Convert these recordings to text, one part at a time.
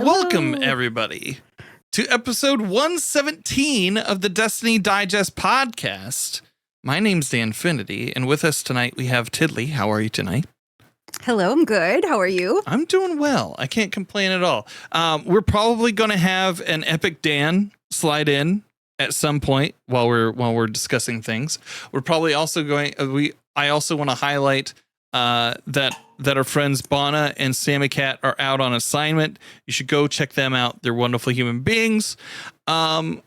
Welcome, everybody, to episode 117 of the Destiny Digest podcast. My name's Danfinity, and with us tonight we have Tidley. How are you tonight? Hello, I'm good. How are you? I'm doing well. I can't complain at all. We're probably going to have an Epic Dan slide in at some point while we're discussing things. We're probably also going. I also want to highlight that our friends Bana and Sammy Cat are out on assignment. You should go check them out. They're wonderful human beings. But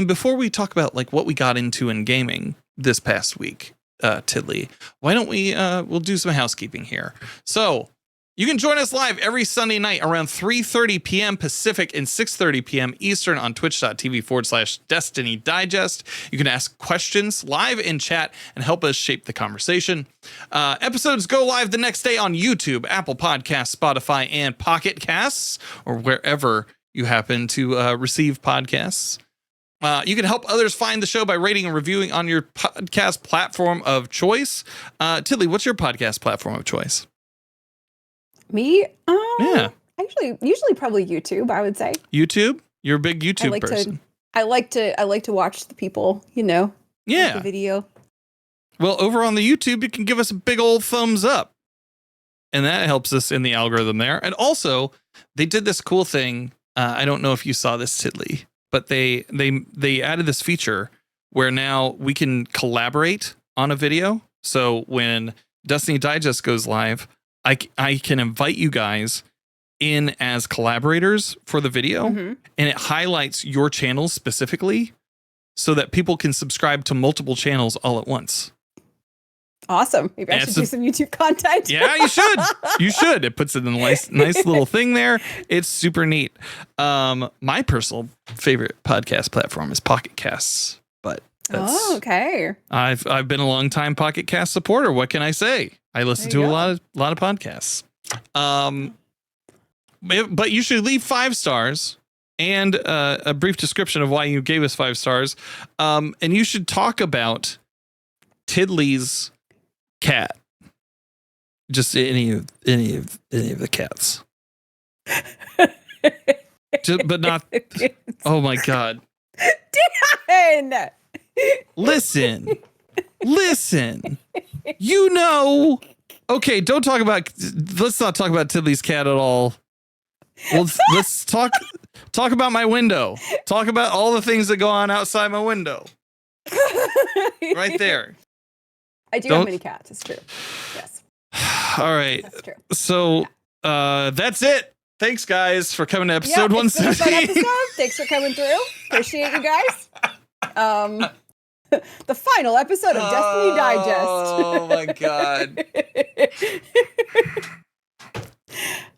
before we talk about like what we got into in gaming this past week, Tidley, why don't we'll do some housekeeping here. So you can join us live every Sunday night around 3:30 p.m. Pacific and 6:30 p.m. Eastern on twitch.tv/Destiny Digest. You can ask questions live in chat and help us shape the conversation. Episodes go live the next day on YouTube, Apple Podcasts, Spotify, and Pocket Casts, or wherever you happen to receive podcasts. You can help others find the show by rating and reviewing on your podcast platform of choice. Tidley, what's your podcast platform of choice? Me? Yeah. Usually probably YouTube, I would say. YouTube? You're a big YouTube person. I like to watch the people, Yeah. The video. Well, over on the YouTube, you can give us a big old thumbs up. And that helps us in the algorithm there. And also, they did this cool thing. I don't know if you saw this, Tidley, but they added this feature where now we can collaborate on a video. So when Destiny Digest goes live, I can invite you guys in as collaborators for the video, and it highlights your channels specifically so that people can subscribe to multiple channels all at once. Awesome. Maybe I should do some YouTube content. Yeah, you should. You should. It puts it in a nice little thing there. It's super neat. My personal favorite podcast platform is Pocket Casts, but okay. I've been a long time Pocket Cast supporter. What can I say? I listen to a lot of podcasts. But you should leave 5 stars and a brief description of why you gave us 5 stars. And you should talk about Tidley's cat. Just any of the cats. But not. Oh my God. Dan! Listen. Okay, let's not talk about Tidley's cat at all. Let's talk about my window. Talk about all the things that go on outside my window. Right there. I do have many cats, it's true. Yes. All right. That's true. So that's it. Thanks guys for coming to episode 117. Thanks for coming through. Appreciate you guys. The final episode of Destiny Digest. Oh my God.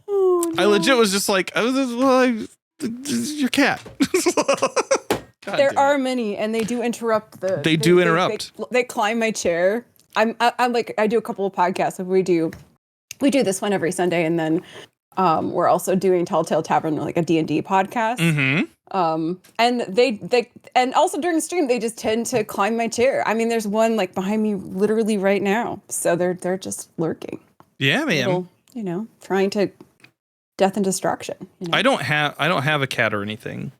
Oh, no. I legit was just like, your cat. There are many, and they do interrupt They do interrupt. They climb my chair. I'm like, I do a couple of podcasts. We do this one every Sunday, and then we're also doing Telltale Tavern, like a D&D podcast. Mm-hmm. And they and also during the stream they just tend to climb my chair. I mean, there's one like behind me literally right now, so they're just lurking. Yeah, man. Little, trying to death and destruction. I don't have a cat or anything.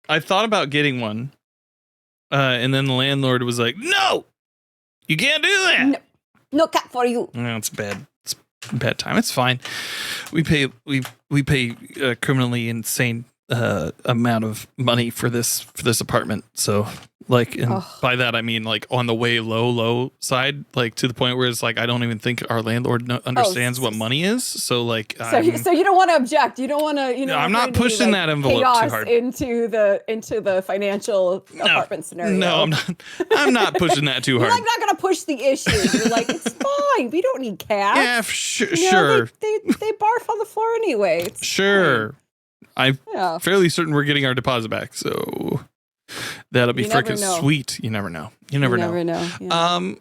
I thought about getting one, and then the landlord was like, "No, you can't do that. No cat for you." No, it's bad. It's a bad time. It's fine. We pay criminally insane amount of money for this apartment. So like, and by that I mean like on the way low side, like to the point where it's like I don't even think our landlord understands what money is. So like, so you don't want to object. You don't want to, I'm not pushing that envelope too hard into the financial apartment scenario. No, I'm not pushing that too hard. You're like not gonna push the issue. You're like, it's fine. We don't need cats. Yeah, sure. They barf on the floor anyway. It's sure. fine. I'm fairly certain we're getting our deposit back, so that'll be freaking sweet. You never know. You never know. Yeah.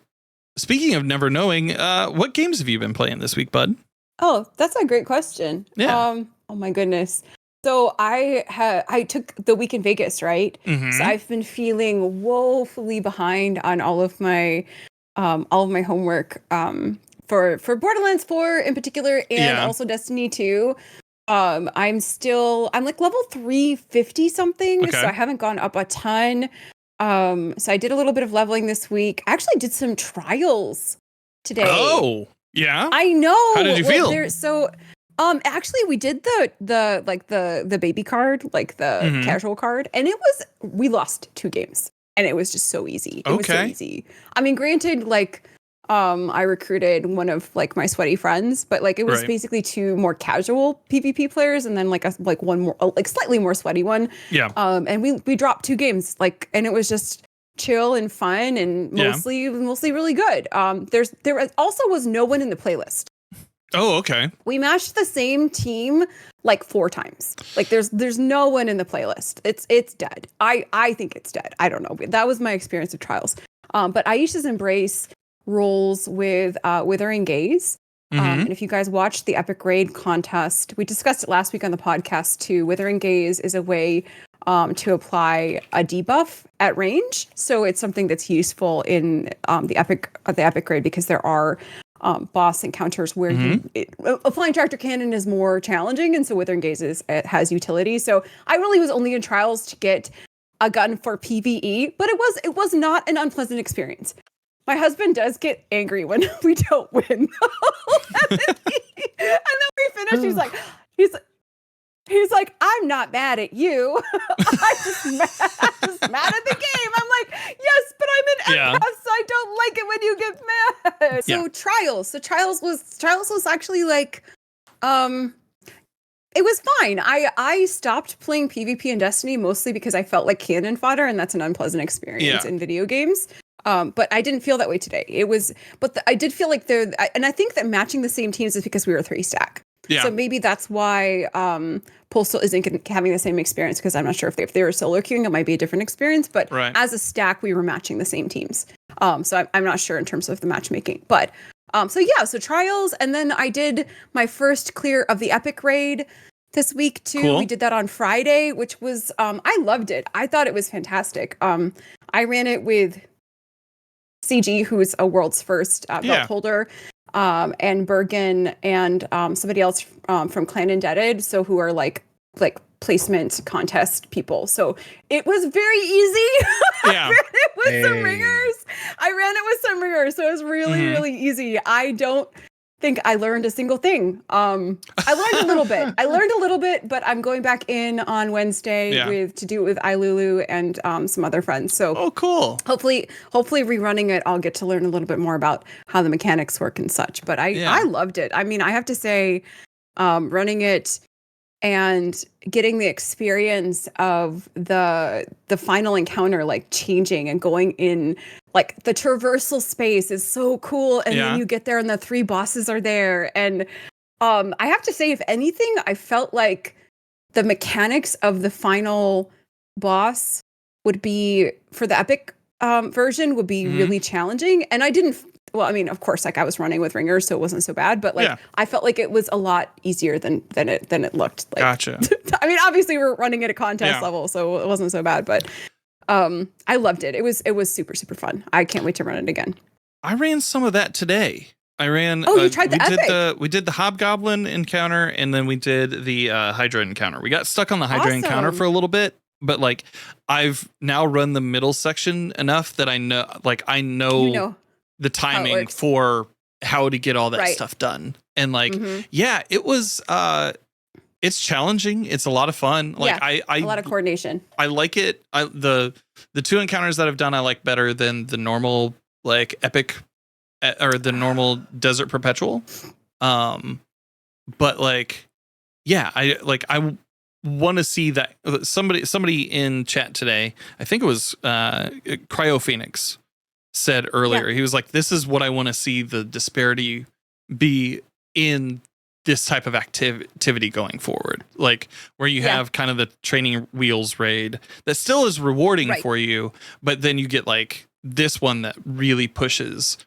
Speaking of never knowing, what games have you been playing this week, bud? Oh, that's a great question. Yeah. Oh my goodness. So I took the week in Vegas, right? Mm-hmm. So I've been feeling woefully behind on all of my homework for Borderlands 4 in particular, and also Destiny 2. I'm like level 350 something, Okay. so I haven't gone up a ton. So I did a little bit of leveling this week. I actually did some trials today. Oh, yeah. I know. How did you feel? Actually we did the baby card, like the Mhm. casual card, and we lost 2 games and it was just so easy. It was so Okay. easy. I mean, granted, like I recruited one of like my sweaty friends, but like it was Right. basically 2 more casual PvP players and then like one more like slightly more sweaty one. Yeah. And we dropped 2 games, like, and it was just chill and fun and Yeah. mostly really good. There also was no one in the playlist. Oh, okay. We matched the same team like 4 times. Like there's no one in the playlist. It's dead. I think it's dead. I don't know. That was my experience of trials. But Aisha's Embrace rolls with Withering Gaze. And if you guys watched the Epic Raid contest, we discussed it last week on the podcast too. Withering Gaze is a way to apply a debuff at range. So it's something that's useful in the Epic Raid because there are boss encounters where applying Tractor Cannon is more challenging, and so Withering Gaze it has utility. So I really was only in trials to get a gun for PvE, but it was not an unpleasant experience. My husband does get angry when we don't win. And then we finish. He's like, I'm not mad at you. I'm just mad at the game. I'm like, yes, but I'm an empath, so I don't like it when you get mad. So trials. So trials was actually like, it was fine. I stopped playing PvP in Destiny mostly because I felt like cannon fodder, and that's an unpleasant experience in video games. But I didn't feel that way today. I did feel like and I think that matching the same teams is because we were 3-stack. Yeah. So maybe that's why Postal isn't having the same experience, because I'm not sure if they were solo queuing, it might be a different experience. But as a stack, we were matching the same teams. So I'm not sure in terms of the matchmaking. But so trials, and then I did my first clear of the Epic Raid this week too. Cool. We did that on Friday, which was I loved it. I thought it was fantastic. I ran it with CG, who's a world's first belt holder, and Bergen, and somebody else from Clan Indebted, so who are like placement contest people. So it was very easy. Yeah. I ran it with some ringers. So it was really, really easy. I don't think I learned a single thing. I learned a little bit, but I'm going back in on Wednesday to do it with Ilulu and some other friends. So cool. Hopefully rerunning it, I'll get to learn a little bit more about how the mechanics work and such. But I loved it. I mean, I have to say, running it and getting the experience of the final encounter, like changing and going in, like the traversal space is so cool. And then you get there and the 3 bosses are there. And I have to say, if anything, I felt like the mechanics of the final boss would be, for the Epic version, would be really challenging. And I didn't, well, I mean, of course, like I was running with ringers, so it wasn't so bad, but like I felt like it was a lot easier than it looked. Like, gotcha. I mean, obviously we're running at a contest level, so it wasn't so bad, but I loved it. It was super, super fun. I can't wait to run it again. I ran some of that today. I ran. Oh, you tried the Epic. We did the Hobgoblin encounter, and then we did the Hydra encounter. We got stuck on the Hydra encounter for a little bit, but like I've now run the middle section enough that I know the timing for how to get all that stuff done. And like, it was, it's challenging. It's a lot of fun. Like a lot of coordination. I like it. The 2 encounters that I've done, I like better than the normal, like Epic or the normal Desert Perpetual. But like, I want to see that somebody in chat today, I think it was Cryo Phoenix, said earlier. He was like, this is what I want to see the disparity be in this type of activity going forward, like where you have kind of the training wheels raid that still is rewarding for you, but then you get like this one that really pushes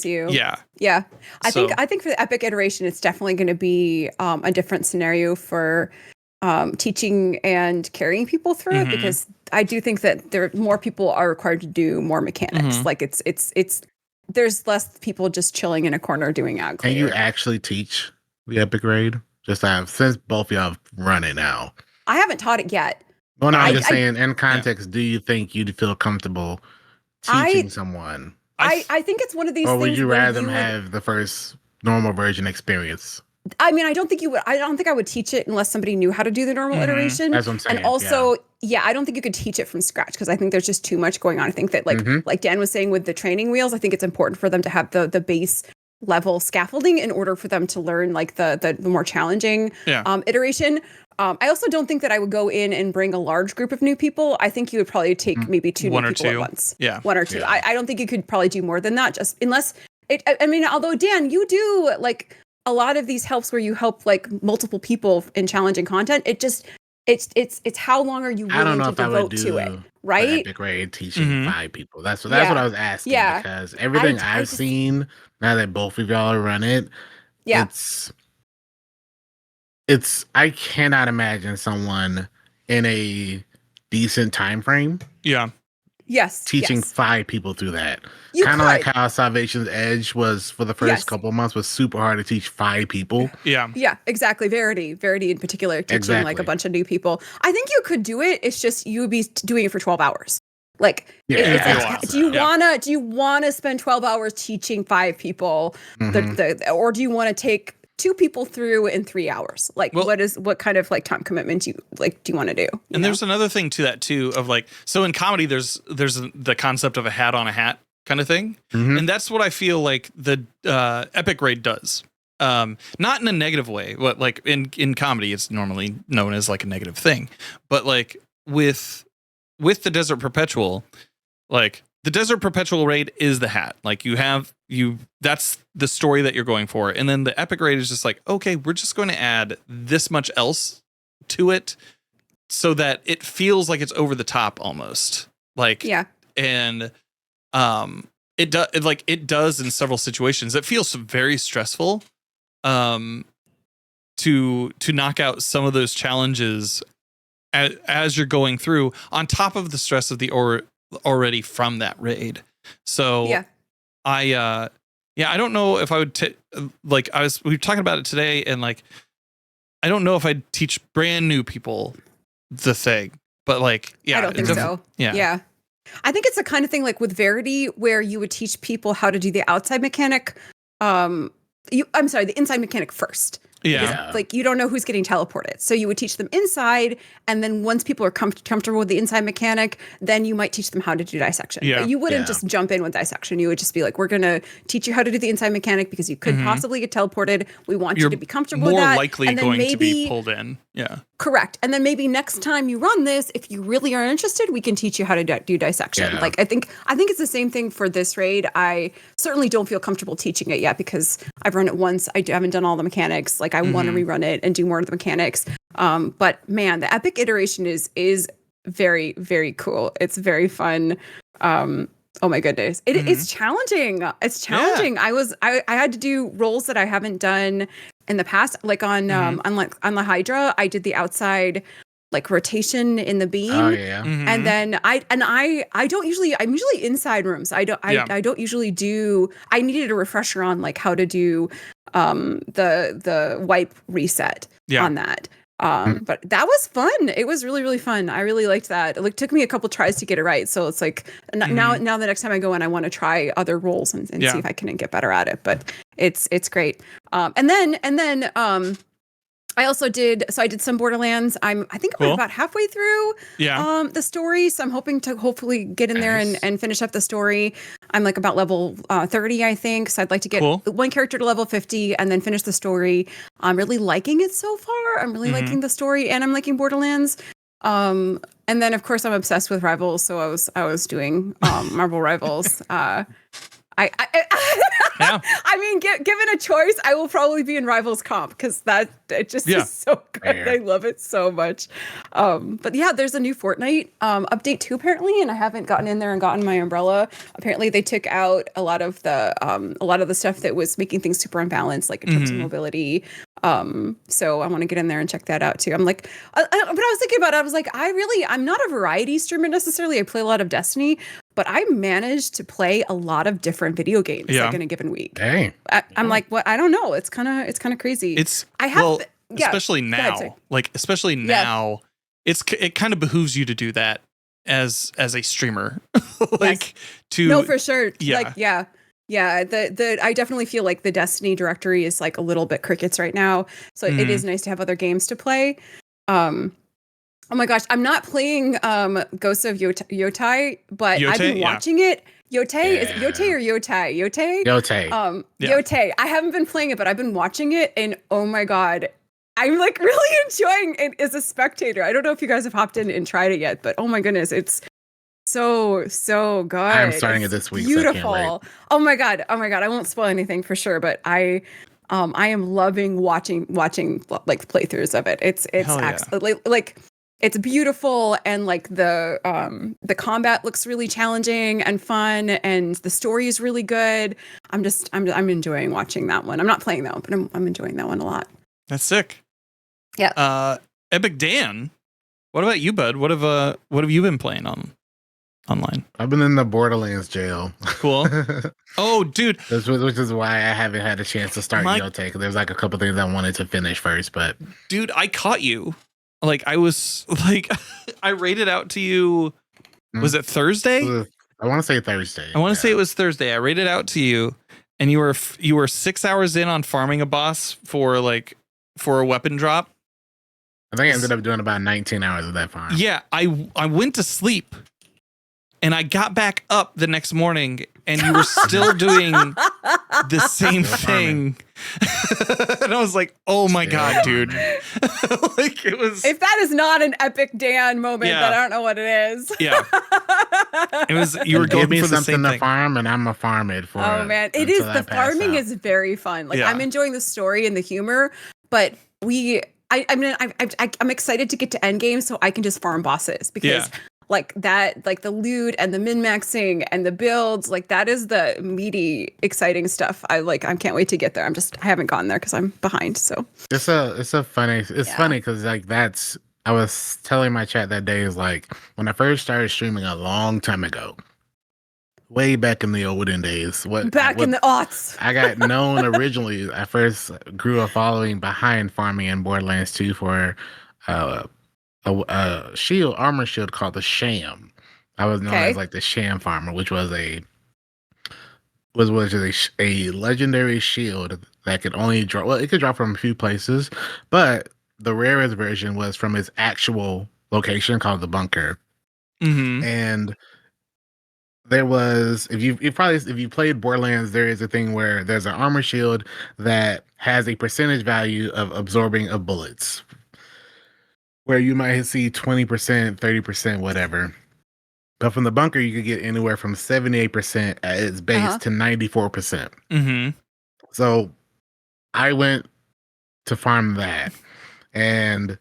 you. Yeah. I think for the Epic iteration, it's definitely going to be a different scenario for teaching and carrying people through it, because I do think that more people are required to do more mechanics. Like it's there's less people just chilling in a corner doing ad clear. Can you actually teach the Epic Raid Just since both of y'all have run it now. I haven't taught it yet. Well, no, I'm just saying, in context, do you think you'd feel comfortable teaching someone? I think it's one of these or things. Would you rather them have the first normal version experience? I mean, I don't think you would. I don't think I would teach it unless somebody knew how to do the normal iteration. That's what I'm saying. And also, I don't think you could teach it from scratch because I think there's just too much going on. I think that, like Dan was saying with the training wheels, I think it's important for them to have the base level scaffolding in order for them to learn like the more challenging iteration. I also don't think that I would go in and bring a large group of new people. I think you would probably take maybe one new people at once. Yeah, one or two. Yeah. I don't think you could probably do more than that. Just unless it. I mean, although Dan, you do like a lot of these helps where you help like multiple people in challenging content. It just it's how long are you willing to devote to it, right? Epic raid teaching 5 people. That's what I was asking because everything I've seen now that both of y'all run it, it's I cannot imagine someone in a decent time frame. Yeah. Yes. Teaching 5 people through that. Kind of like how Salvation's Edge was for the first couple of months was super hard to teach 5 people. Yeah. Yeah, exactly. Verity in particular, teaching like a bunch of new people. I think you could do it. It's just you would be doing it for 12 hours. Like, do you wanna spend 12 hours teaching 5 people or do you want to take 2 people through in 3 hours? Like, what kind of like time commitment do you want to do? And there's another thing to that too of like, so in comedy, there's the concept of a hat on a hat kind of thing. And that's what I feel like the Epic Raid does. Not in a negative way, but like in comedy, it's normally known as like a negative thing. But like with the Desert Perpetual, like the Desert Perpetual raid is the hat. Like that's the story that you're going for. And then the Epic raid is just like, okay, we're just going to add this much else to it so that it feels like it's over the top almost. Like, and it does in several situations. It feels very stressful to knock out some of those challenges as you're going through on top of the stress of the already from that raid. So I don't know if I would we were talking about it today and like I don't know if I'd teach brand new people the thing, but like I don't think so. Yeah. I think it's the kind of thing like with Verity where you would teach people how to do the outside mechanic the inside mechanic first. Yeah. Like you don't know who's getting teleported. So you would teach them inside. And then once people are comfortable with the inside mechanic, then you might teach them how to do dissection. Yeah. But you wouldn't just jump in with dissection. You would just be like, we're going to teach you how to do the inside mechanic because you could possibly get teleported. We want you to be comfortable with that. More likely going to be pulled in. Yeah. Correct. And then maybe next time you run this, if you really are interested, we can teach you how to do dissection. Yeah. Like I think it's the same thing for this raid. I certainly don't feel comfortable teaching it yet because I've run it once. I haven't done all the mechanics. Like I want to rerun it and do more of the mechanics. But man, the epic iteration is very, very cool. It's very fun. Oh my goodness. It's challenging. It's challenging. Yeah. I had to do roles that I haven't done in the past. Like on the Hydra, I did the outside like rotation in the beam. Oh yeah. And then I'm usually inside rooms. I don't usually do. I needed a refresher on like how to do the wipe reset on that. But that was fun. It was really, really fun. I really liked that. It took me a couple tries to get it right. So it's like now the next time I go in, I want to try other roles and see if I can get better at it. But it's great. And then I also did some Borderlands. I think I'm about halfway through the story. So I'm hoping to hopefully get in there and finish up the story. I'm like about level 30, I think. So I'd like to get one character to level 50 and then finish the story. I'm really liking it so far. I'm really liking the story and I'm liking Borderlands. And then of course I'm obsessed with Rivals. So I was doing Marvel Rivals. I mean, given a choice, I will probably be in Rivals Comp because it just is so good. I love it so much. But yeah, there's a new Fortnite update too, apparently, and I haven't gotten in there and gotten my umbrella. Apparently, they took out a lot of the stuff that was making things super unbalanced, like in terms of mobility. So I want to get in there and check that out too. I'm like, but I was thinking about it. I was like, I'm not a variety streamer necessarily. I play a lot of Destiny, but I managed to play a lot of different video games like in a given week. Dang. I'm like, what? I don't know. It's kind of crazy. especially now. Like especially now, it kind of behooves you to do that as a streamer. Like to no, for sure. Yeah. Like the I definitely feel like the Destiny directory is like a little bit crickets right now. So it is nice to have other games to play. Oh my gosh, I'm not playing Ghosts of Yotai, but I've been watching it. Yotai is Yotai or Yotai? Yotai? Yotai. Yotai. I haven't been playing it, but I've been watching it, and oh my god, I'm like really enjoying it as a spectator. I don't know if you guys have hopped in and tried it yet, but oh my goodness, it's so good. I'm starting it this week. Beautiful. So I can't wait. Oh my god. I won't spoil anything for sure, but I am loving watching like playthroughs of it. It's like it's beautiful, and like the combat looks really challenging and fun, and the story is really good. I'm enjoying watching that one. I'm not playing that one, but I'm enjoying that one a lot. That's sick. Yeah. Epic Dan, what about you, bud? What have you been playing online? I've been in the Borderlands jail. Cool. Oh, dude. Which is why I haven't had a chance to start Yotai, because there's like a couple things I wanted to finish first. But dude, I caught you. Like I was like, I rated out to you. Was it Thursday? I want to say Thursday. I want to say it was Thursday. I rated out to you, and you were 6 hours in on farming a boss for a weapon drop. I think I ended up doing about 19 hours of that farm. Yeah, I went to sleep, and I got back up the next morning, and you were still doing the same thing. And I was like, oh my God, dude. Like it was. If that is not an epic Dan moment, then I don't know what it is. Yeah. It was, you were going for the same to thing. Farm, and I'm going to farm it for Oh man, it is. The farming is very fun. Like I'm enjoying the story and the humor, but I'm excited to get to endgame so I can just farm bosses, because like that, like the loot and the min-maxing and the builds, like that is the meaty, exciting stuff. I can't wait to get there. I haven't gotten there because I'm behind. So it's funny because like I was telling my chat that day, is like when I first started streaming a long time ago, way back in the olden days. In the aughts. I got known originally. I first grew a following behind farming in Borderlands 2 for a armor shield called the Sham. I was known as like the Sham farmer, which was a legendary shield that could only drop. Well, it could drop from a few places, but the rarest version was from its actual location called the bunker. Mm-hmm. And there was, if you played Borderlands, there is a thing where there's an armor shield that has a percentage value of absorbing of bullets, where you might see 20%, 30%, whatever. But from the bunker, you could get anywhere from 78% at its base to 94%. Mm-hmm. So I went to farm that, and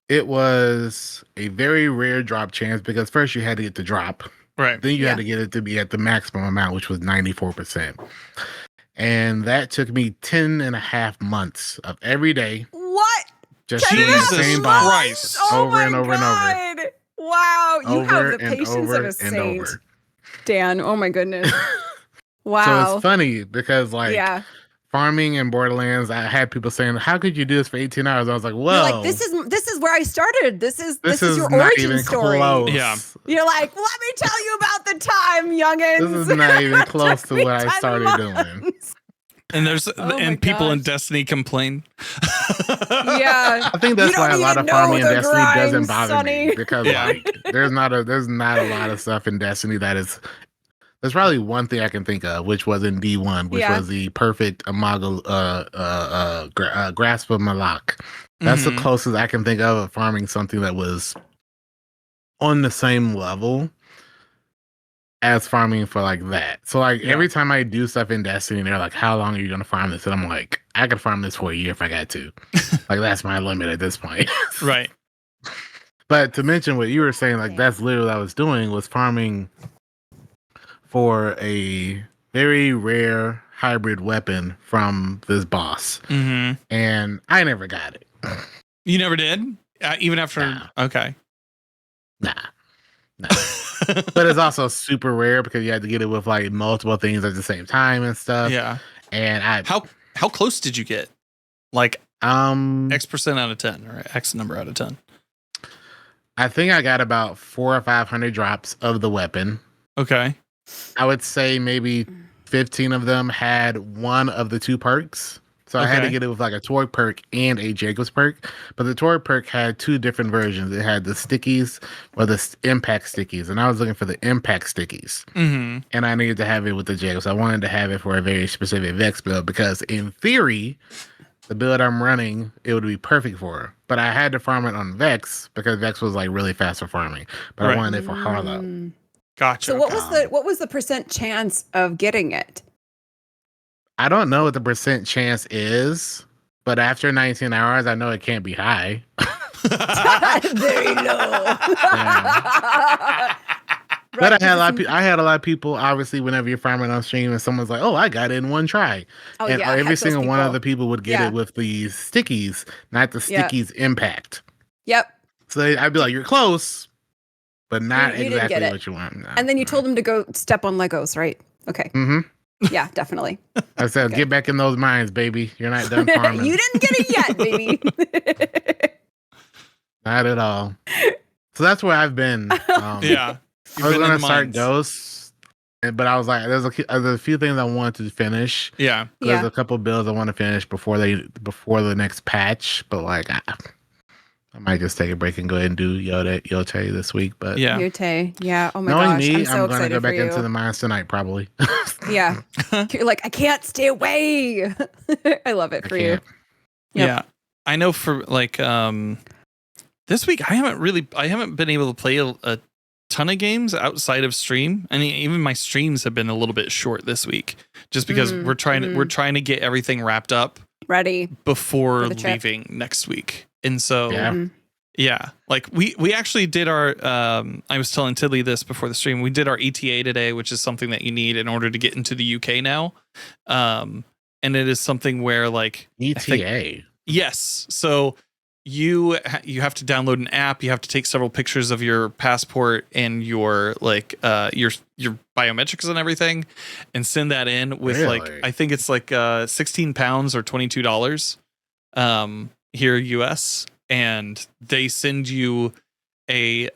it was a very rare drop chance, because first you had to get the drop. Right. Then you had to get it to be at the maximum amount, which was 94%. And that took me 10 and a half months of every day. What? Just doing the same boss over and over and over. Wow. You have the patience of a saint. Dan, oh my goodness. Wow. So it's funny because farming in Borderlands, I had people saying, how could you do this for 18 hours? I was like, well, you're like, this is where I started. This is your origin story. Close. Yeah. You're like, let me tell you about the time, youngins. This is not even close to what I started doing. And there's people in Destiny complain. Yeah, I think that's why a lot of farming in Destiny doesn't bother me, because there's not a lot of stuff in Destiny that is. There's probably one thing I can think of, which was in D1, which was the perfect Imago grasp of Malak. That's the closest I can think of farming something that was on the same level as farming for like that. So like every time I do stuff in Destiny, they're like, how long are you going to farm this? And I'm like, I could farm this for a year if I got to. Like that's my limit at this point. Right. But to mention what you were saying, like that's literally what I was doing, was farming for a very rare hybrid weapon from this boss. Mm-hmm. And I never got it. You never did? Even after? Nah. Okay. Nah. But it's also super rare because you had to get it with like multiple things at the same time and stuff. Yeah. And how close did you get? Like X% out of 10 or X number out of 10. I think I got about 400 or 500 drops of the weapon. Okay. I would say maybe 15 of them had one of the two perks. So I had to Okay. get it with like a Toy perk and a Jacob's perk. But the Toy perk had two different versions. It had the stickies or the impact stickies. And I was looking for the impact stickies. Mm-hmm. And I needed to have it with the Jacobs. I wanted to have it for a very specific Vex build because in theory, the build I'm running, it would be perfect for her. But I had to farm it on Vex because Vex was like really fast for farming. But Right. I wanted it for Harlow. Gotcha. So what was the percent chance of getting it? I don't know what the percent chance is, but after 19 hours, I know it can't be high. Very low. But I had a lot of people. Obviously, whenever you're farming on stream, and someone's like, "Oh, I got it in one try," Oh, and yeah, I every had those single one of people. the people would get Yeah. it with the stickies, not the Yeah. stickies impact. Yep. So I'd be like, "You're close, but not You didn't get exactly it. what you want." No, And then you no. told him to go step on Legos, right? Okay. Mm-hmm. Yeah, definitely. I said, Okay. "Get back in those mines, baby. You're not done farming." You didn't get it yet, baby. Not at all. So that's where I've been. Yeah. I was gonna start Ghosts, but I was like, there's a few things I wanted to finish. Yeah. There's a couple builds I want to finish before the next patch. But like, I might just take a break and go ahead and do Yote this week. But Yeah. Yote. Yeah. Oh my knowing gosh. me, I'm so I'm gonna excited go back for you. into the mines tonight probably. Yeah. You're like, I can't stay away. I love it for you. can't. Yep. Yeah. I know for like this week I haven't been able to play a ton of games outside of stream. I mean, even my streams have been a little bit short this week just because we're trying to get everything wrapped up Ready before for the trip. leaving next week. And so Yeah. yeah, like we actually did our I was telling Tidley this before the stream. We did our ETA today, which is something that you need in order to get into the UK now. And it is something where like ETA. yes. So you have to download an app. You have to take several pictures of your passport and your like your biometrics and everything, and send that in with like I think it's like £16 or $22 here US, and they send you a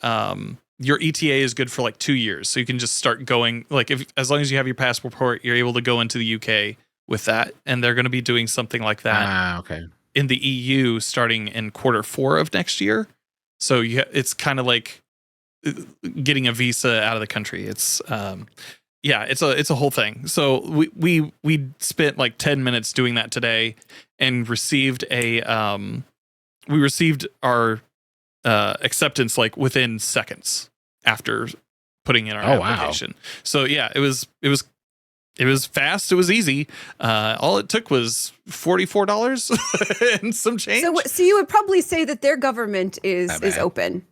your ETA is good for like 2 years, so you can just start going like as long as you have your passport, you're able to go into the UK with that, and they're going to be doing something like that. Okay. In the EU starting in Q4 of next year. So it's kind of like getting a visa out of the country. It's it's a whole thing. So we spent like 10 minutes doing that today and received our acceptance like within seconds after putting in our application. Wow. So yeah, it was fast. It was easy. All it took was $44 and some change. So you would probably say that their government is open.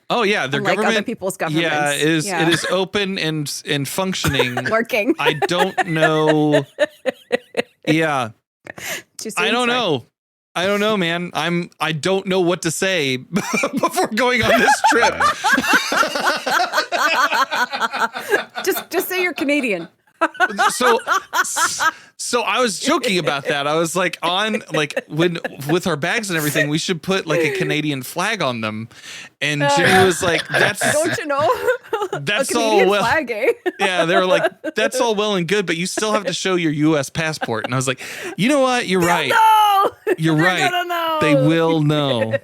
Oh yeah, their unlike government. Other people's governments. Yeah, it is open and functioning. Working. I don't know. Yeah, I don't know. I don't know, man. I don't know what to say before going on this trip. just say you're Canadian. So I was joking about that. I was like with our bags and everything, we should put like a Canadian flag on them. And Jimmy was like, "That's don't you know? That's all well." Flag, eh? Yeah, they were like, "That's all well and good, but you still have to show your U.S. passport." And I was like, "You know what? You're right. You're right. Know. They will know.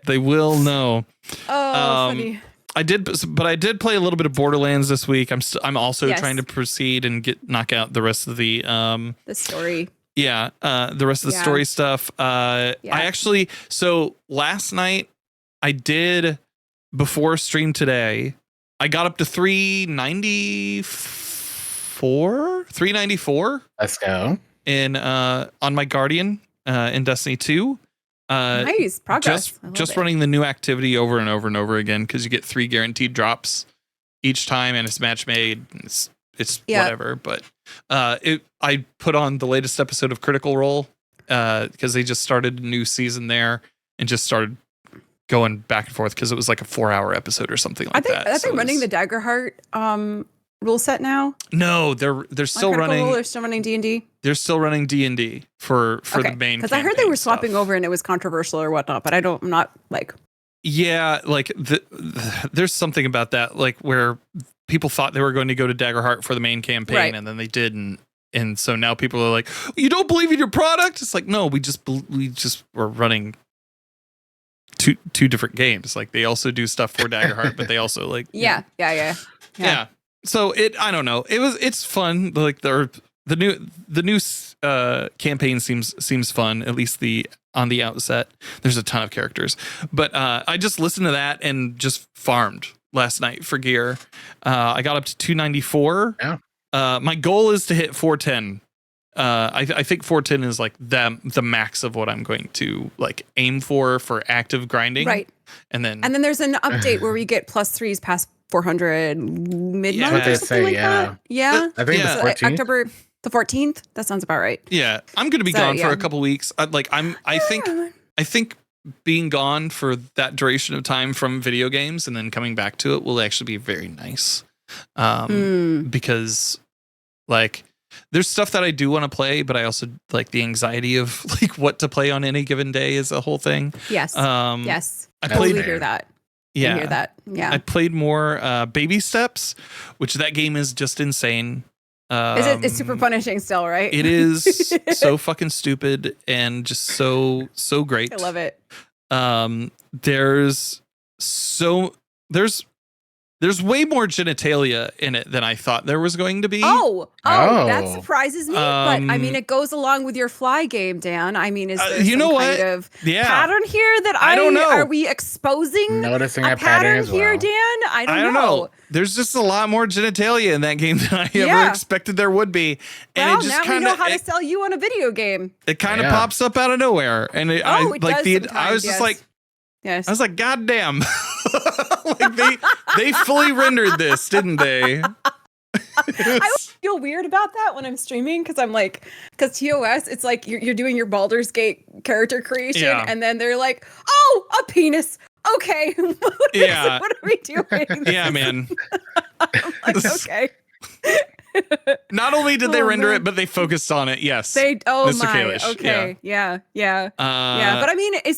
They will know." Oh, funny. I did play a little bit of Borderlands this week. I'm also trying to proceed and knock out the rest of the story. Yeah, the rest of the story stuff. I actually last night I did before stream today. I got up to 394. Let's go. In on my Guardian in Destiny 2. Nice progress. Just running the new activity over and over and over again because you get 3 guaranteed drops each time, and it's match made. It's whatever. But I put on the latest episode of Critical Role because they just started a new season there and just started going back and forth because it was like a 4-hour episode or something like that. I think running the Daggerheart rule set now? No, they're still running. They're still running D&D. They're still running D&D for the main. Because I heard they were stuff. swapping over and it was controversial or whatnot, but I'm not like. Yeah, like there's something about that, like where people thought they were going to go to Daggerheart for the main campaign, and then they didn't, and so now people are like, "You don't believe in your product?" It's like, no, we just were running two different games. Like they also do stuff for Daggerheart, but they also like Yeah. So I don't know. It's fun. Like the new campaign seems fun. At least on the outset. There's a ton of characters, but I just listened to that and just farmed last night for gear. I got up to 294. Yeah. My goal is to hit 410. I think 410 is like the max of what I'm going to like aim for active grinding. Right. And then there's an update where we get +3s past 400 mid-month or something like that. Yeah. I think Yeah. the 14th. October the 14th. That sounds about right. Yeah, I'm going to be gone for a couple weeks. I think being gone for that duration of time from video games and then coming back to it will actually be very nice. Because like there's stuff that I do want to play, but I also like the anxiety of like what to play on any given day is a whole thing. Yes. Yes. I totally played hear that. Yeah. I hear that. Yeah. I played more Baby Steps, which that game is just insane. It's super punishing still, right? It is so fucking stupid and just so great. I love it. There's way more genitalia in it than I thought there was going to be. Oh, that surprises me. But I mean, Um, it goes along with your fly game, Dan. I mean, is there you some know what? kind of Yeah. pattern here that I don't know. Are we exposing Noticing a a pattern as here, well. Dan? I don't know. There's just a lot more genitalia in that game than I ever Yeah. expected there would be. And Well, it just now we kind know of how to sell you on a video game. it kind of Yeah. pops up out of nowhere. And It I does I was sometimes, just yes. like Yes. I was like, God damn. Like they fully rendered this, didn't they? I always feel weird about that when I'm streaming because I'm like, because TOS, it's like you're doing your Baldur's Gate character creation, Yeah. and then they're like, oh, a penis. Okay, what are we doing? Yeah, man. I'm like, okay. Not only did they Oh, render man. it, but they focused on it. Yes. Oh Mr. my, Kalish, okay, yeah. Yeah, but I mean, I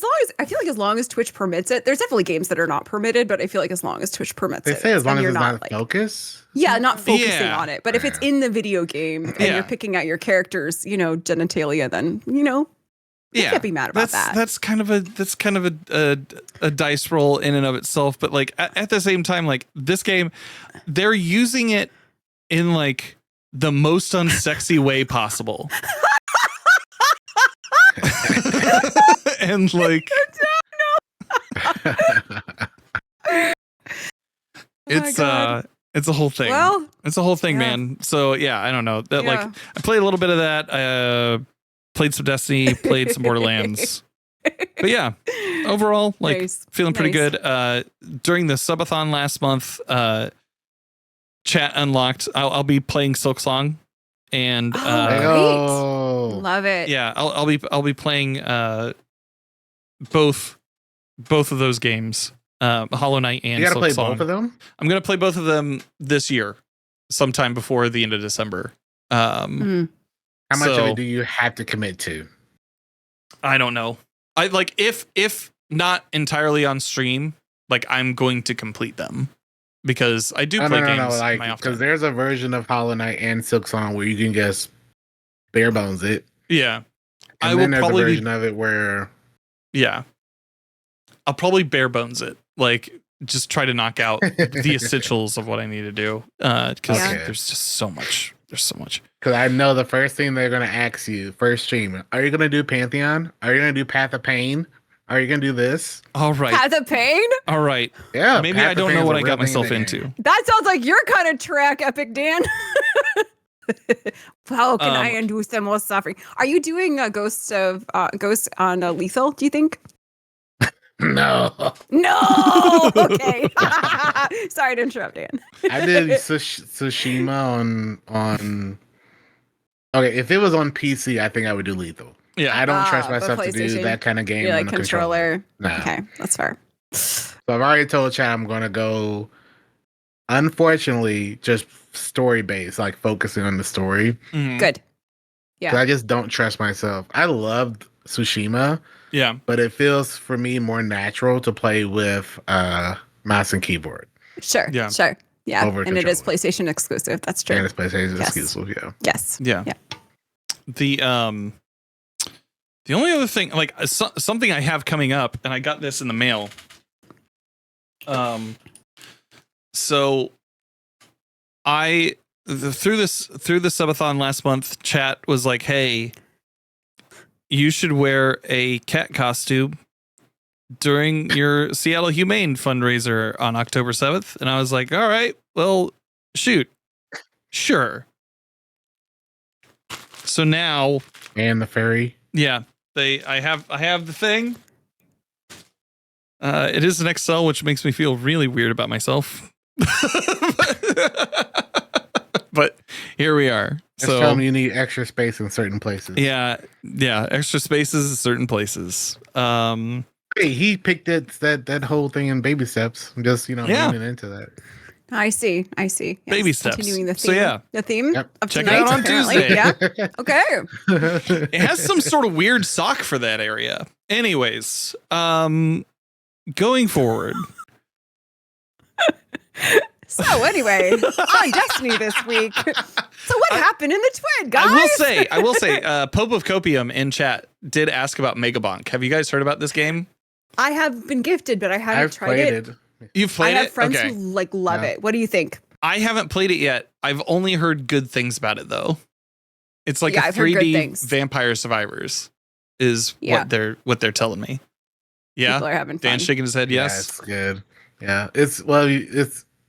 feel like as long as Twitch permits it, there's definitely games that are not permitted, but I feel like as long as Twitch permits They it, say as long and as you're it's not like, focus. yeah, not focusing Yeah. on it. But if it's in the video game and Yeah. you're picking out your character's, genitalia, then you can't be mad about that. That's kind of a dice roll in and of itself. But like at the same time, like this game, they're using it in like the most unsexy way possible. And like it's a whole thing. Well, It's a whole thing, yeah. man. So yeah, I don't know. That Yeah. like I played a little bit of that. Played some Destiny, played some Borderlands. But yeah, overall, like Nice. feeling pretty Nice. good. During the subathon last month, chat unlocked. I'll be playing Silksong, and Oh, love it. yeah, I'll be playing both of those games, Hollow Knight and You gotta play Silksong. both of them. I'm gonna play both of them this year, sometime before the end of December. Mhm. How much of So- it do you have to commit to? I don't know. I like if not entirely on stream, like I'm going to complete them because I do play games in like my off because time. there's a version of Hollow Knight and Silksong where you can just bare bones it. Yeah, And I then will there's probably a version of it where yeah, I'll probably bare bones it. Like just try to knock out the essentials of what I need to do. Because Okay. there's just so much. There's so much. because I know the first thing they're gonna ask you first stream, are you gonna do Pantheon? Are you gonna do Path of Pain? Are you gonna do this? All right. Path of Pain? All right. Yeah, Maybe Path I of don't know Pain's what a I real got thing in myself the into. game. That sounds like your kind of track, Epic Dan. How can I Um, undo some more suffering? Are you doing a Ghost on Lethal, do you think? No, No! Okay. Sorry to interrupt, Dan. I did Tsushima on. Okay, if it was on PC, I think I would do Lethal. Yeah. I don't trust but myself to do PlayStation, that kind of game You're on like a controller. controller. No. Okay, that's fair. So I've already told Chad I'm gonna go. Unfortunately, just story based, like focusing on the story. Mhm. Good. 'Cause Yeah. I just don't trust myself. I loved Tsushima, Yeah. but it feels for me more natural to play with mouse and keyboard Sure. Yeah. Sure. Yeah. over And it is controller. PlayStation exclusive. That's true. and it's PlayStation Yes. exclusive. Yeah. Yes. Yeah. Yeah. The only other thing, like something I have coming up, and I got this in the mail. So through the subathon last month, chat was like, "Hey, you should wear a cat costume during your Seattle Humane fundraiser on October 7th." And I was like, "All right, well, shoot, sure." So now, And the fairy. yeah, I have the thing. It is an XL, which makes me feel really weird about myself. But here we are. Just tell me you need extra space in certain places. Yeah, extra spaces in certain places. Hey, he picked that whole thing in baby steps. I'm just leaning into that. I see. Yes. Baby steps. Continuing the So, theme. yeah. The theme Yep. of Check it tonight, out on apparently. Tuesday. Yeah. Okay. It has some sort of weird sock for that area. Anyways, going forward. So anyway, on Destiny this week. So what happened in the Twin, guys? I will say, Pope of Copium in chat did ask about Megabonk. Have you guys heard about this game? I have been gifted, but I haven't I've tried played it. it. You've played I it? have friends Okay. who love Yeah. it. What do you think? I haven't played it yet. I've only heard good things about it though. It's like Yeah, a I've heard good 3D things. Vampire Survivors is Yeah. what they're telling me. Yeah. People are having fun. Dan shaking his head. Yeah, Yes. it's good. Yeah, it's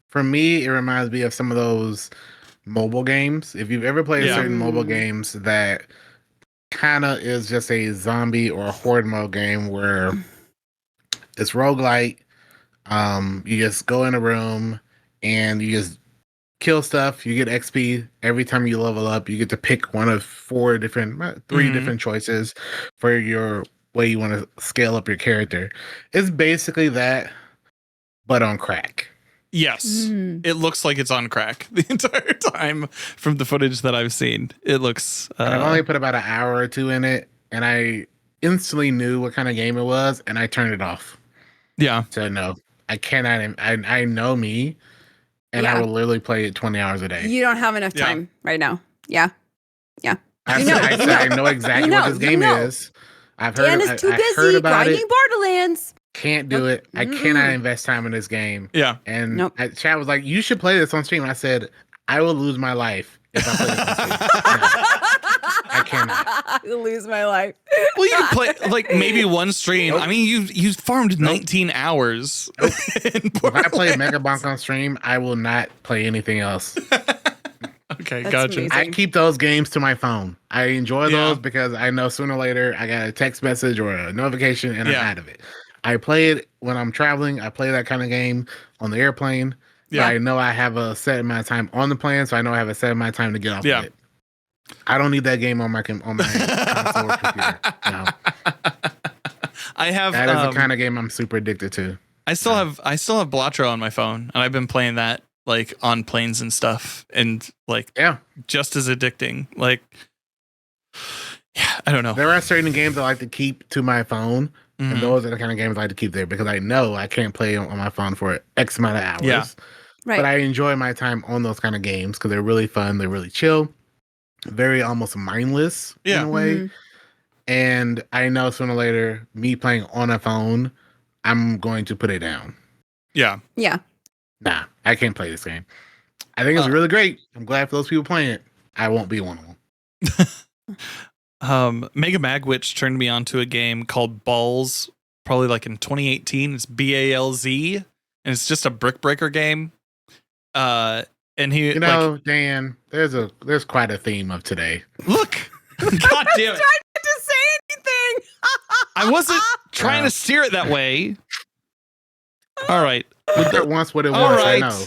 for me. It reminds me of some of those mobile games. If you've ever played Yeah. certain mobile games that kind of is just a zombie or a horde mode game where it's roguelike. You just go in a room and you just kill stuff. You get XP every time you level up. You get to pick one of three Mhm. different choices for your way you want to scale up your character. It's basically that, but on crack. Yes. Mm. It looks like it's on crack the entire time from the footage that I've seen. It looks And I've only put about an hour or two in it, and I instantly knew what kind of game it was, and I turned it off. yeah. So no, I cannot. I know me, and Yeah. I will literally play it 20 hours a day. You don't have enough Yeah. time right now. Yeah. I know exactly You know, what this you game know. is. I've heard. Dan is too I heard busy about grinding it. Borderlands. Can't do it. I cannot invest time in this game. Yeah. And Nope. Chad was like, "You should play this on stream." I said, "I will lose my life if I play this on stream." No, I cannot. I'll lose my life. Well, you can play like maybe one stream. Nope. I mean, you farmed 19 hours. in If I play Borderlands. Megabonk on stream, I will not play anything else. Okay, That's gotcha. amazing. I keep those games to my phone. I enjoy Yeah. those because I know sooner or later I got a text message or a notification and Yeah. I'm out of it. I play it when I'm traveling. I play that kind of game on the airplane. Yeah. So I know I have a set amount of time on the plane, so I know I have a set amount of time to get off Yeah. of it. I don't need that game on my console or computer. No, I have that is the kind of game I'm super addicted to. I still have Blatro on my phone, and I've been playing that like on planes and stuff, and like Yeah, just as addicting. Like, yeah, I don't know. there are certain games I like to keep to my phone, Mhm. and those are the kind of games I like to keep there because I know I can't play on my phone for X amount of hours. Yeah. Right. But I enjoy my time on those kind of games because they're really fun. They're really chill, very almost mindless Yeah. in a way. Mhm. And I know sooner or later, me playing on a phone, I'm going to put it down. Yeah. Yeah. Nah, I can't play this game. I think it's really great. I'm glad for those people playing it. I won't be one of them. Mega Magwitch turned me on to a game called Balls, probably like in 2018. It's BALZ, and it's just a brick breaker game. And he, You know, Dan, there's quite a theme of today. look, God damn it! To say anything. I wasn't trying to steer it that way. All right, It wants what it All wants. right. I know.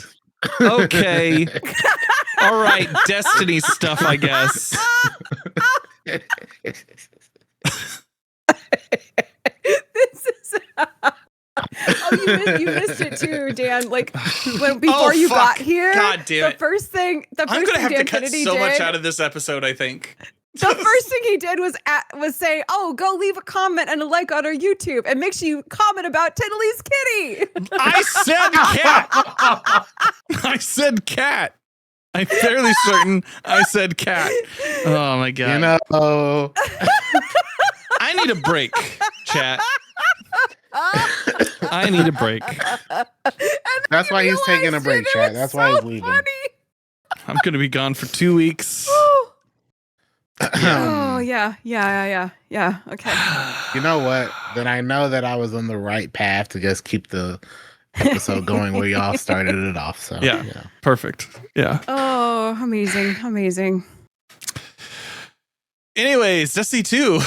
okay, all right, Destiny stuff, I guess. This is You missed it too, Dan. Like before you got here. God damn it. The first thing I'm gonna have Dan to cut Kennedy so much did- out of this episode, I think. The first thing he did was say, "Oh, go leave a comment and a like on our YouTube, and make sure you comment about Tiddly's kitty." I said cat. I said cat. I'm fairly certain I said cat. Oh my god. You know, I need a break, chat. I need a break. that's why he's taking a realized break, it. chat. It's That's why so he's leaving. funny. I'm gonna be gone for 2 weeks. Oh yeah. Okay. You know what? Then I know that I was on the right path to just keep the episode going where y'all started it off. So Yeah. Perfect. Yeah. Oh, amazing. Anyways, Destiny 2. Yeah,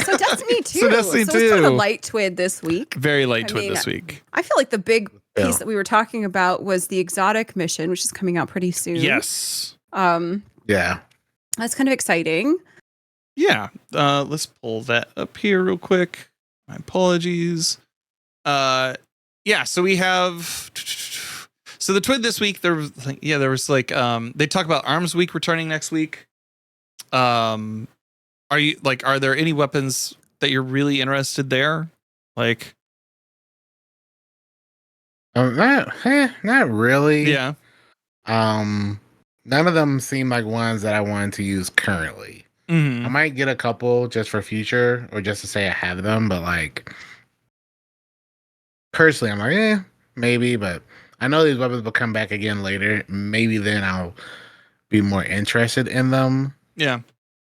so Destiny 2. So Destiny it's kind of 2. a light twid this week. Very light to it mean, this week. I feel like the big Yeah. piece that we were talking about was the exotic mission, which is coming out pretty soon. Yes. Yeah. That's kind of exciting. Yeah. Let's pull that up here real quick. My apologies. Yeah, so we have so the twid this week, there was like they talk about Arms Week returning next week. Are there any weapons that you're really interested there? Like Not really. yeah. None of them seem like ones that I wanted to use currently. Mhm. I might get a couple just for future or just to say I have them, but like personally, I'm like, maybe, but I know these weapons will come back again later. Maybe then I'll be more interested in them. Yeah.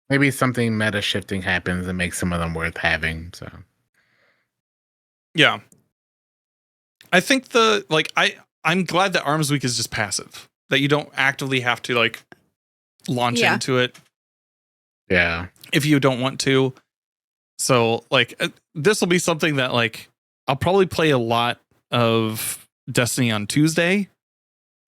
Maybe something meta shifting happens and makes some of them worth having. So Yeah. I think I'm glad that Arms Week is just passive. That you don't actively have to like launch Yeah. into it yeah. if you don't want to. So like this will be something that like I'll probably play a lot of Destiny on Tuesday.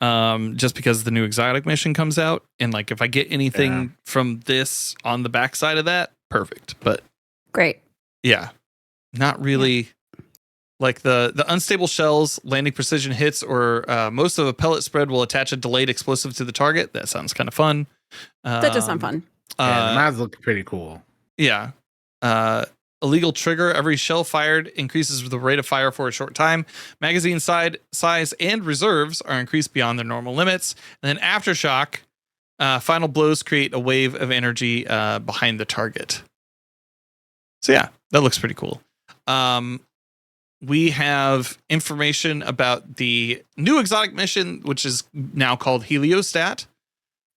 Just because the new exotic mission comes out, and like if I get anything from this on the backside of that, perfect. But Great. yeah, not really. Like the unstable shells, landing precision hits, or most of a pellet spread will attach a delayed explosive to the target. That sounds kind of fun. That does sound fun. Yeah, the mods look pretty cool. Yeah. Illegal trigger. Every shell fired increases the rate of fire for a short time. Magazine size and reserves are increased beyond their normal limits. And then aftershock. Final blows create a wave of energy behind the target. So yeah, that looks pretty cool. We have information about the new exotic mission, which is now called Heliostat.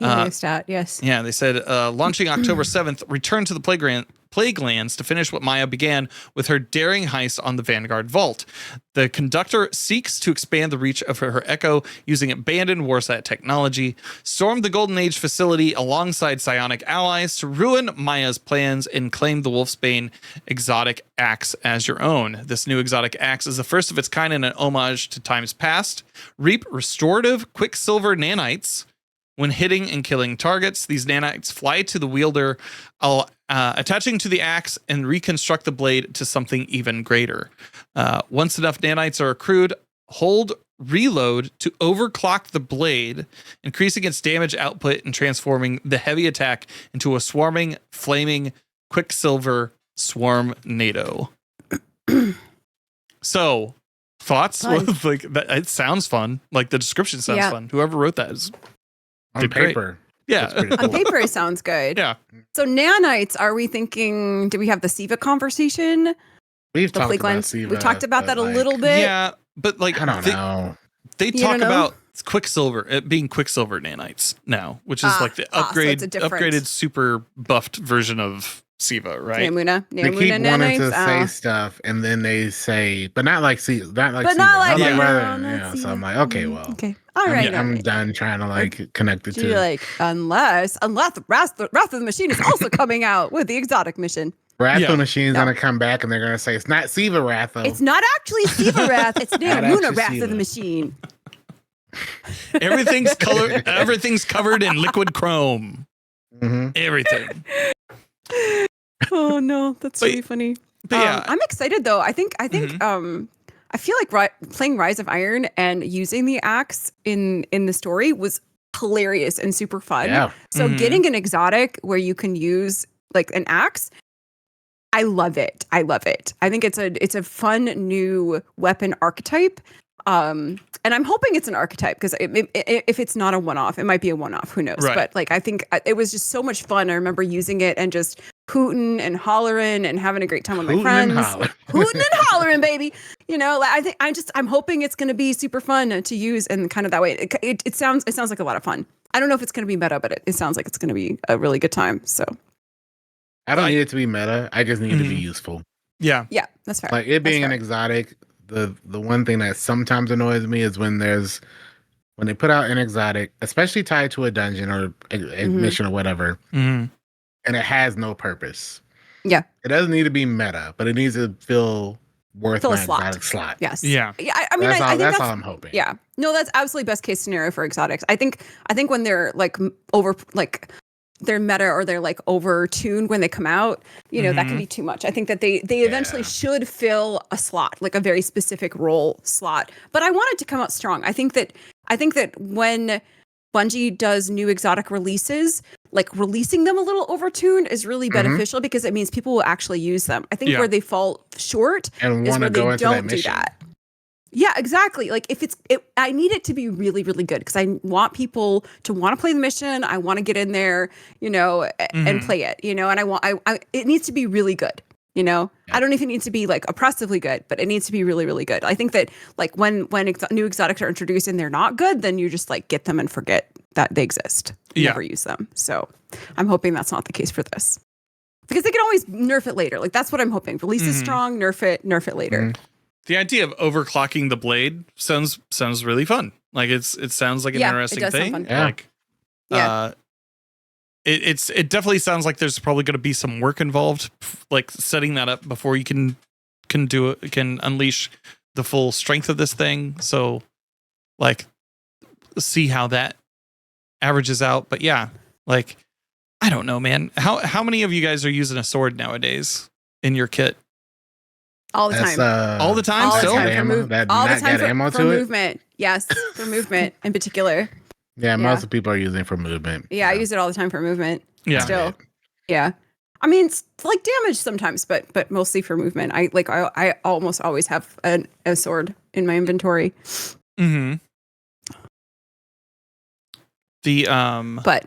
Heliostat, yes. Yeah, they said launching October 7th, return to the Plague Lands to finish what Maya began with her daring heist on the Vanguard Vault. The conductor seeks to expand the reach of her Echo using abandoned Warsat technology, storm the Golden Age facility alongside psionic allies to ruin Maya's plans, and claim the Wolfsbane exotic axe as your own. This new exotic axe is the first of its kind in an homage to times past. Reap restorative Quicksilver nanites. When hitting and killing targets, these nanites fly to the wielder, attaching to the axe and reconstruct the blade to something even greater. Once enough nanites are accrued, hold reload to overclock the blade, increasing its damage output and transforming the heavy attack into a swarming, flaming Quicksilver swarm NATO. So, thoughts? Fun. Like that, it sounds fun. Like the description sounds Yeah. fun. Whoever wrote that is On Did great. paper. yeah. That's pretty On cool. paper, it sounds good. Yeah. So nanites, are we thinking? Do we have the Siva conversation? We've The talked Plague about Lands. Siva, We talked about but, that a like, little bit. Yeah, but like I don't know. they You talk don't know? about Quicksilver, it being Quicksilver nanites now, which is like the so it's a different- upgraded, super buffed version of Siva, right? Neomuna, They keep wanting nanites. to say stuff, and then they say, but not like Siva, not like But Siva. not like Yeah. rather, not yeah. So Siva. I'm like, okay, well, Okay. All right. I'm all right. done trying to like connect the So two. you're like, unless Wrath of the Machine is also coming out with the exotic mission. Ratho Yeah. Machine's No. gonna come back, and they're gonna say it's not Siva Ratho. It's not actually Siva Wrath, it's Not Neomuna actually Wrath Siva. of the Machine. Everything's colored. Everything's covered in liquid chrome. Mhm. Everything. Oh no, that's But- really funny. But yeah, I'm excited though. I think Mhm. I feel like playing Rise of Iron and using the axe in the story was hilarious and super fun. Yeah. So Mhm. getting an exotic where you can use like an axe, I love it. I love it. I think it's a fun new weapon archetype. And I'm hoping it's an archetype because if it's not a one-off, it might be a one-off. Who knows? Right. But like, I think it was just so much fun. I remember using it and just hooting and hollering and having a great time with my Hootin' and friends. hollering. Hooting and hollering, baby. You know, like, I'm hoping it's going to be super fun to use and kind of that way. It sounds like a lot of fun. I don't know if it's going to be meta, but it sounds like it's going to be a really good time. So I don't need it to be meta. I just need it to be useful. Yeah. yeah, that's fair. Like it That's being an fair. exotic, the one thing that sometimes annoys me is when they put out an exotic, especially tied to a dungeon or a mission or whatever, Mhm. and it has no purpose. Yeah. It doesn't need to be meta, but it needs to feel worth Fill a my slot. exotic slot. Yes. Yeah. Yeah. I mean, That's I all, think that's all I'm hoping. yeah. No, that's absolutely best case scenario for exotics. I think when they're like over, like they're meta or they're like over tuned when they come out, you know, that can be too much. I think that they eventually Yeah. should fill a slot, like a very specific role slot. But I want it to come out strong. I think that when Bungie does new exotic releases, like releasing them a little overtuned is really beneficial because it means people will actually use them. I think Yeah. where they fall short And is want where to they go into that don't do mission. that. Yeah, exactly. Like if I need it to be really, really good because I want people to want to play the mission. I want to get in there, you know, and play it, you know, and it needs to be really good. You know, Yeah. I don't even need to be like oppressively good, but it needs to be really, really good. I think that like when new exotics are introduced and they're not good, then you just like get them and forget that they exist. Yeah. Never use them. So I'm hoping that's not the case for this because they can always nerf it later. Like that's what I'm hoping. Release is strong, nerf it later. The idea of overclocking the blade sounds really fun. Like it sounds like an Yeah, it interesting does sound thing. fun. Yeah. Like it definitely sounds like there's probably going to be some work involved, like setting that up before you can unleash the full strength of this thing. So like see how that averages out. But yeah, like I don't know, man. How many of you guys are using a sword nowadays in your kit? All the That's, time. All the time All the still? time ammo, for that all the not time got ammo for to it? movement. Yes, for movement in particular. Yeah, most people are using for movement. Yeah, I use it all the time for movement. Yeah. Still. Yeah. I mean, it's like damage sometimes, but mostly for movement. I almost always have a sword in my inventory. Mm-hmm. The But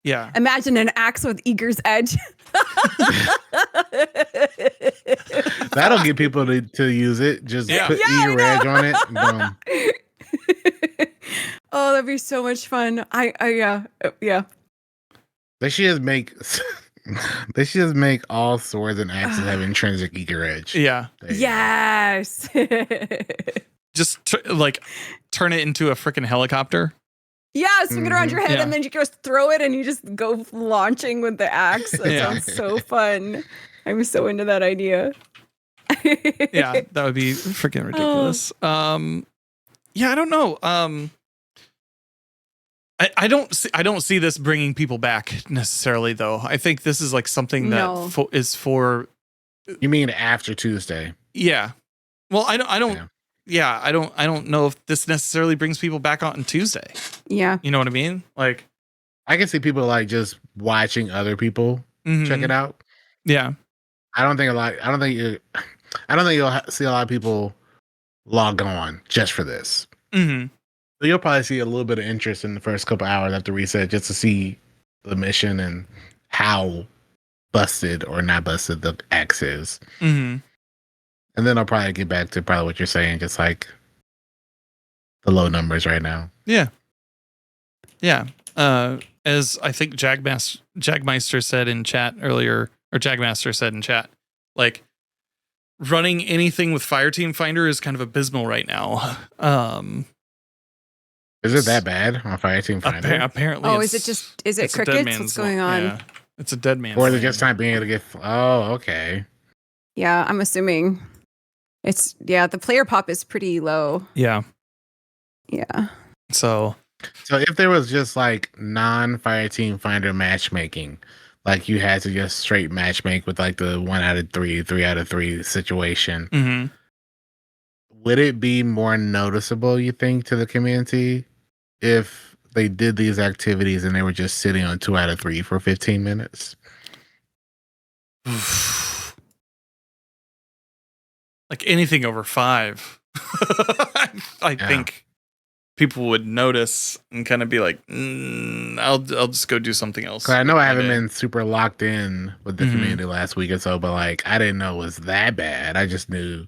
yeah. imagine an axe with Eager's Edge. That'll get people to use it. Just Yeah. put Yeah, I eager edge on it. Boom. Oh, that'd be so much fun. Yeah. They should just make they should just make all swords and axes have intrinsic eager edge. Yeah. There you go. Yes. Just like turn it into a freaking helicopter. Yeah, swing it around your head Yeah. and then you just throw it and you just go launching with the axe. That Yeah. sounds so fun. I'm so into that idea. Yeah, that would be freaking ridiculous. Yeah, I don't know. I don't see this bringing people back necessarily though. I think this is like something that No. is for You mean after Tuesday? yeah. Well, I don't. Yeah. I don't know if this necessarily brings people back on Tuesday. Yeah. You know what I mean? Like I can see people like just watching other people check it out. Yeah. I don't think you'll see a lot of people log on just for this. Mm-hmm. So you'll probably see a little bit of interest in the first couple hours after reset just to see the mission and how busted or not busted the axe is. Mm-hmm. And then I'll probably get back to probably what you're saying, just like the low numbers right now. Yeah. Yeah. As I think Jagmeister said in chat earlier, or Jagmaster said in chat, like running anything with Fireteam Finder is kind of abysmal right now. Is it that bad on Fireteam Finder? Apparently. Oh, is it crickets? What's going on? Yeah, it's a dead man's Or is it lane. just not being able to get... Oh, okay. Yeah, I'm assuming the player pop is pretty low. Yeah. Yeah. So So if there was just like non-Fireteam Finder matchmaking, like you had to just straight matchmake with like the 1 out of 3, 3 out of 3 situation. Mm-hmm. Would it be more noticeable, you think, to the community if they did these activities and they were just sitting on 2 out of 3 for 15 minutes? Like anything over 5, I think people would notice and kind of be like, I'll just go do something else. 'Cause I know I haven't been super locked in with the community last week or so, but like I didn't know it was that bad. I just knew.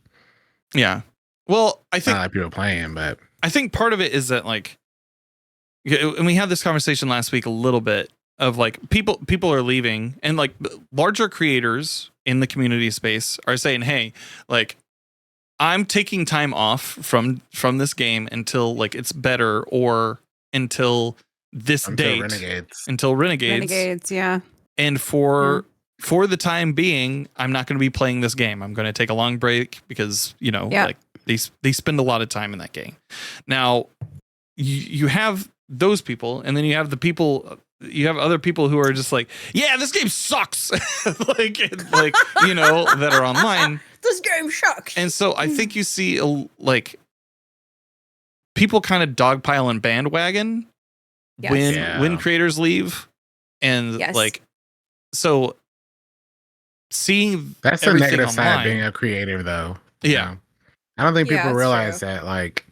Yeah. Well, I think not like people playing, but I think part of it is that like, and we had this conversation last week a little bit of like people are leaving, and like larger creators in the community space are saying, hey, like I'm taking time off from this game until like it's better, or until this date, until Renegades, yeah. And for the time being, I'm not going to be playing this game. I'm going to take a long break because, you know, like they spend a lot of time in that game. Now, you have those people, and then you have you have other people who are just like, yeah, this game sucks. like, you know, that are online. This game sucks. And so I think you see like people kind of dogpile and bandwagon when creators leave. And like, so seeing that's the negative side of being a creator, though. Yeah. Know? I don't think people realize that, like,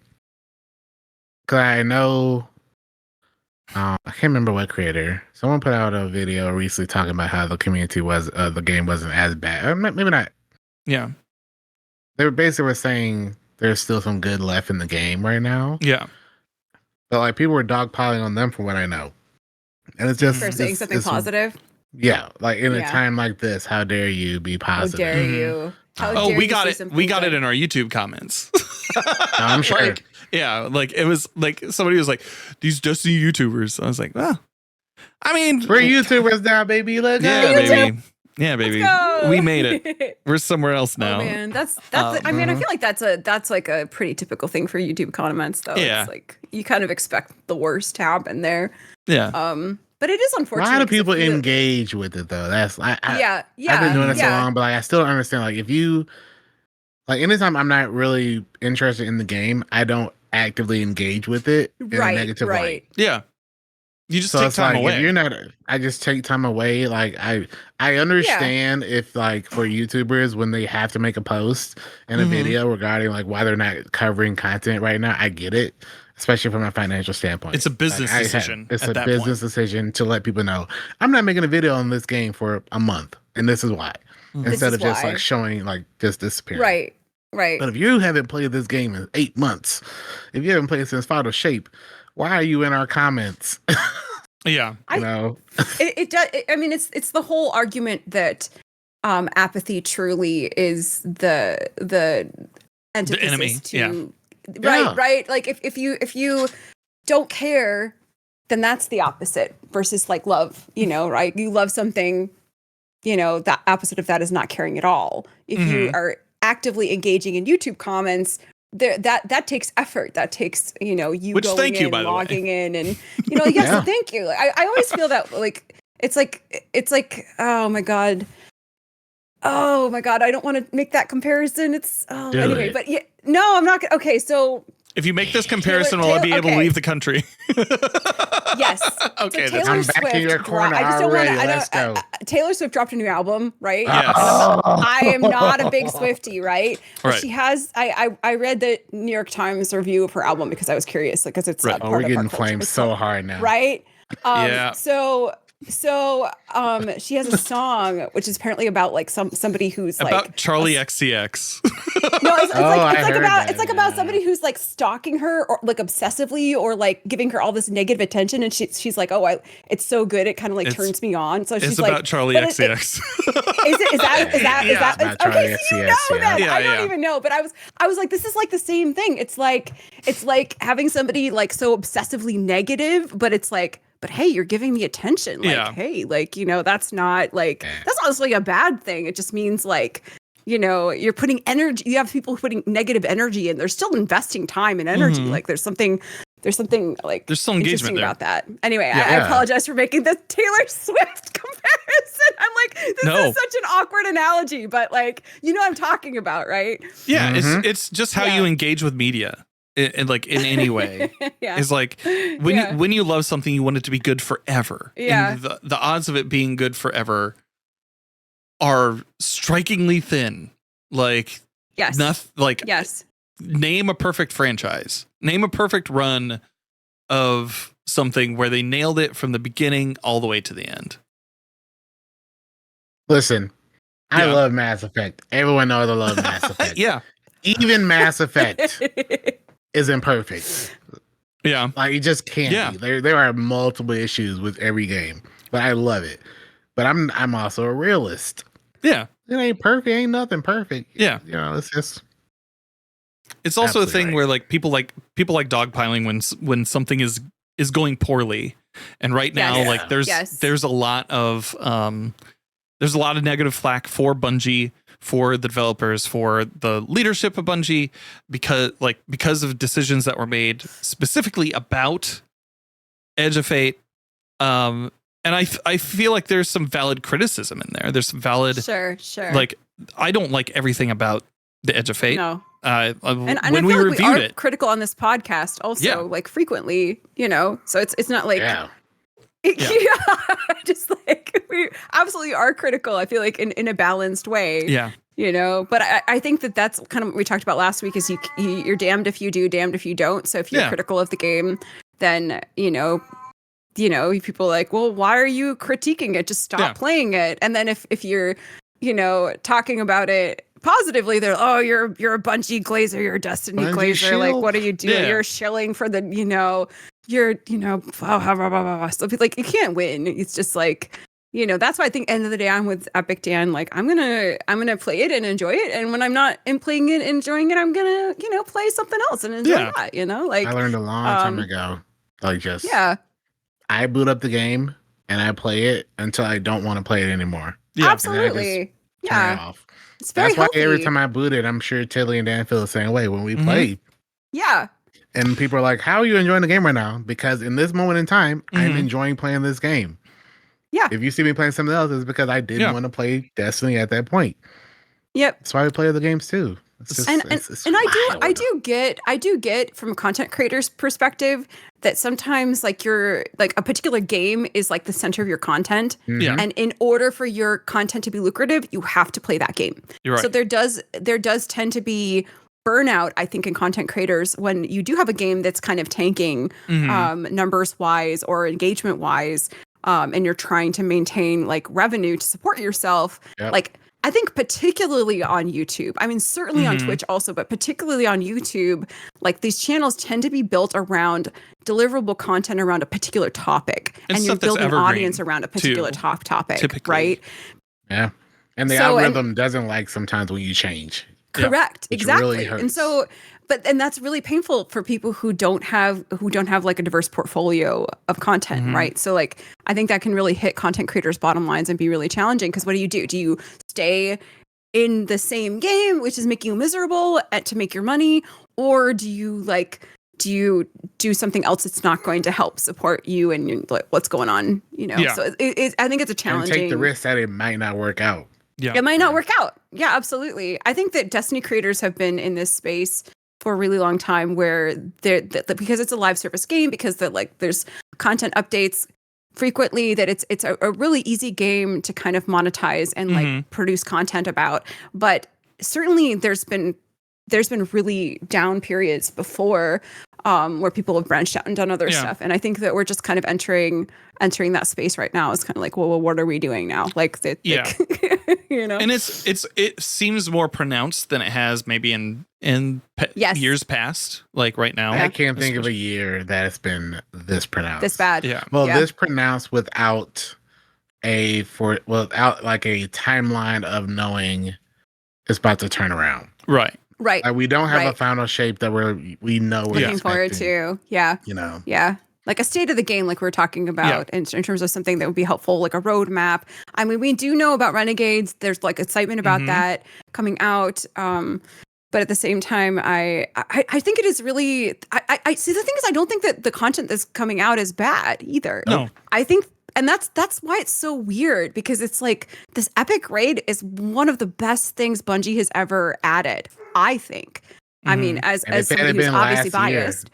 because I know, I can't remember what creator. Someone put out a video recently talking about how the community was, the game wasn't as bad. Maybe not. Yeah. They were saying there's still some good left in the game right now. Yeah. But like people were dogpiling on them from what I know. And it's just for saying something positive. Yeah. Like in a time like this, how dare you be positive? How dare you? How dare we got it. We got it in our YouTube comments. I'm sure. Like, yeah. Like it was like somebody was like, these Destiny YouTubers. I was like, well, I mean, we're YouTubers now, baby. Let's go. Baby. Yeah, baby. We made it. We're somewhere else now. Oh, man, that's. I mean, I feel like that's like a pretty typical thing for YouTube comments, though. Yeah. It's like you kind of expect the worst to happen there. Yeah. But it is unfortunate. Why do people engage with it though? That's yeah. I've been doing it so long, but like, I still don't understand. Like if you like anytime I'm not really interested in the game, I don't actively engage with it in a negative light. Yeah. You just take time away. If you're not, I just take time away. Like I understand if like for YouTubers when they have to make a post and a video regarding like why they're not covering content right now. I get it, especially from a financial standpoint. It's a business decision. It's a business decision to let people know I'm not making a video on this game for a month, and this is why. Instead of just like showing like just disappearing. Right. But if you haven't played this game in 8 months, if you haven't played since Final Shape, why are you in our comments? Yeah. I know. It does. I mean, it's the whole argument that apathy truly is the antithesis the enemy. To right. Like if you don't care, then that's the opposite versus like love, you know, right? You love something, you know, the opposite of that is not caring at all. If you are actively engaging in YouTube comments, that takes effort. That takes, you know, you going in, logging in, and you know, yes, thank you. I always feel that like it's like oh my god, I don't want to make that comparison. It's anyway, but yeah, no, I'm not. Okay, so if you make this comparison, will I be able to leave the country? Yes. Okay. So Taylor Swift. Back in your corner already. Let's go. Taylor Swift dropped a new album, right? Yes. I am not a big Swiftie, right? But right. she has. I read the New York Times review of her album because I was curious, because it's right. part we're of getting our culture. flamed so hard now, right? Yeah. So she has a song which is apparently about like somebody who's about like Charlie XCX. No, it's like about somebody who's like stalking her or like obsessively or like giving her all this negative attention, and she's like, it's so good, it kind of like turns me on. So she's like, about Charlie XCX. Is that okay? So you know that. I don't even know, but I was like, this is like the same thing. It's like having somebody like so obsessively negative, but it's like, but hey, you're giving me attention. Like, hey, like, you know, that's not necessarily a bad thing. It just means like, you know, you're putting energy. You have people putting negative energy in. They're still investing time and energy. Like there's something there's something like There's still engagement interesting there. about that. Anyway, I Yeah. apologize for making the Taylor Swift comparison. I'm like, this No. is such an awkward analogy, but like, you know what I'm talking about, right? Yeah, Mhm. it's just how Yeah. you engage with media, like in any way. Yeah. Is like when you love something, you want it to be good forever. Yeah. And the odds of it being good forever are strikingly thin. Like Yes. nothing. Like Yes. name a perfect franchise. Name a perfect run of something where they nailed it from the beginning all the way to the end. Listen, I Yeah. love Mass Effect. Everyone knows I love Mass Effect. Yeah, Even Mass Effect isn't perfect. yeah, Like it just can't Yeah. be. There are multiple issues with every game, but I love it. But I'm also a realist. yeah. It ain't perfect. Ain't nothing perfect. Yeah. You know, it's just It's also a Absolutely thing right. where like people like dogpiling when something is going poorly, and right now Yes. like Yes. there's a lot of negative flack for Bungie, for the developers, for the leadership of Bungie, because of decisions that were made specifically about Edge of Fate. And I feel like there's some valid criticism in there. There's some valid Sure. like I don't like everything about the Edge of Fate. No. And And I when we feel like we reviewed are it, critical on this podcast also, Yeah. like frequently, you know, so it's not like, yeah. yeah, just like we absolutely are critical. I feel like in a balanced way, yeah, you know, but I think that's kind of what we talked about last week is you're damned if you do, damned if you don't. So if you're Yeah. critical of the game, then, you know, people are like, well, why are you critiquing it? Just stop Yeah. playing it. And then if you're, you know, talking about it positively, they're, oh, you're a Bungie glazer, you're a Destiny Bungie glazer. Like, shill. what are you doing? Yeah. You're shilling for the, you know, you're, you know, blah, blah, blah, blah, blah. So like, you can't win. It's just like, you know, that's why I think end of the day, I'm with Epic Dan. Like, I'm gonna play it and enjoy it. And when I'm not playing it, enjoying it, I'm gonna, you know, play something else and enjoy Yeah. that, you know, like, I learned a long time ago. Like just yeah, I boot up the game and I play it until I don't want to play it anymore. yeah. absolutely. Turn it Yeah. off. It's very That's why healthy. every time I boot it, I'm sure Tilly and Dan feel the same way when we Mhm. play. Yeah. And people are like, how are you enjoying the game right now? Because in this moment in time, I'm Mhm. enjoying playing this game. Yeah. If you see me playing something else, it's because I didn't Yeah. want to play Destiny at that point. Yep. That's why we play the games too. It's just, And it's and I wild. do get from a content creator's perspective that sometimes like your like a particular game is like the center of your content. Mhm. Yeah. And in order for your content to be lucrative, you have to play that game. You're right. So there does tend to be burnout, I think, in content creators when you do have a game that's kind of tanking Mhm. numbers wise or engagement wise, and you're trying to maintain like revenue to support yourself. Yep. Like I think particularly on YouTube, I mean, certainly on Mhm. Twitch also, but particularly on YouTube, like these channels tend to be built around deliverable content around a particular topic. And And you're stuff that's building an evergreen, audience around a particular too, topic, typically. right? Yeah. And the So, and- algorithm doesn't like sometimes when you change. Yeah. Correct. Which Exactly. really And hurts. so, and that's really painful for people who don't have like a diverse portfolio of content, Mhm. right? So like I think that can really hit content creators' bottom lines and be really challenging because what do you do? Do you stay in the same game, which is making you miserable to make your money, or do you do something else that's not going to help support you and like what's going on, you know? Yeah. So I think it's a And challenging. take the risk that it might not work out. Yeah. It might not work out. Yeah, absolutely. I think that Destiny creators have been in this space for a really long time where because it's a live service game, because there's content updates frequently, that it's a really easy game to kind of monetize and Mhm. like produce content about. But certainly there's been really down periods before where people have branched out and done other Yeah. stuff. And I think that we're just kind of entering that space right now. It's kind of like, well, what are we doing now? Like, Yeah. you know? And it seems more pronounced than it has maybe in Yes. years past. Like right now, I can't think of a year that it's been this pronounced. This bad. Yeah. Well, Yeah. this pronounced without like a timeline of knowing it's about to turn around. Right. Right. Like we don't have a Right. final shape that we know we're Looking forward expecting, to. Yeah. You know. Yeah. Like a state of the game, like we're talking about in terms of something that would be helpful, like a roadmap. I mean, we do know about Renegades. There's like excitement about Mhm. that coming out. but at the same time, I think it is really. I see. The thing is, I don't think that the content that's coming out is bad either. No. I think, and that's why it's so weird, because it's like this epic raid is one of the best things Bungie has ever added. I think. I mean, as somebody who's obviously biased.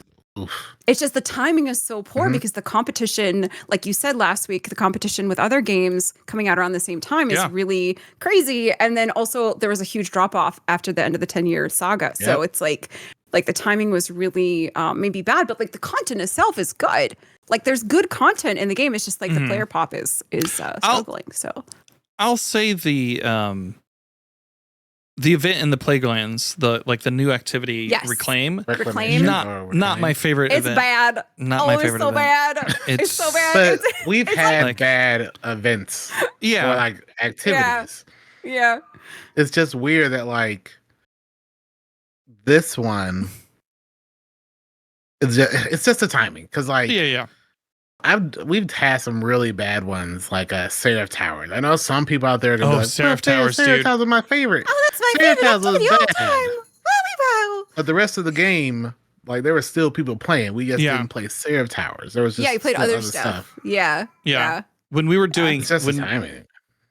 It's just the timing is so poor because the competition, like you said last week, the competition with other games coming out around the same time is really crazy. And then also there was a huge drop off after the end of the 10-year saga. So it's like the timing was really maybe bad, but like the content itself is good. Like there's good content in the game. It's just like the player pop is struggling. I'll say the event in the Plaguelands, the new activity, Reclaim. Not my favorite it's event. Bad. Not my favorite so event. Bad. It's so bad. But we've had bad events. Yeah. Or like activities. Yeah. It's just weird that like this one, it's just the timing. Because like we've had some really bad ones, like Seraph Towers. I know some people out there are gonna be like, Seraph Towers, Seraph Towers are my favorite. Oh, that's my Seraph favorite Towers was activity all the bad. time. But the rest of the game, like there were still people playing. We just didn't play Seraph Towers. There was just you played other stuff. Yeah. When we were doing it's just the timing.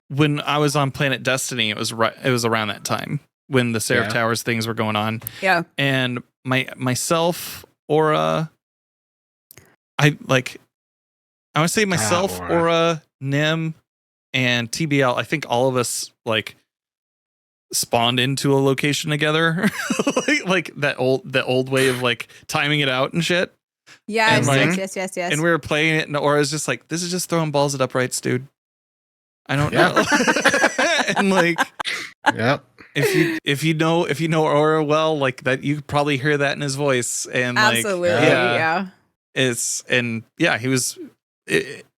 When I was on Planet Destiny, it was around that time when the Seraph Towers things were going on. Yeah. And myself, Aura, I would say myself, Aura, Nim, and TBL. I think all of us like spawned into a location together, like the old way of like timing it out and shit. Yes, and yes. And we were playing it, and Aura's just like, "This is just throwing balls at uprights, dude. I don't know." And like, if you know Aura well, like that, you could probably hear that in his voice, and absolutely, he was.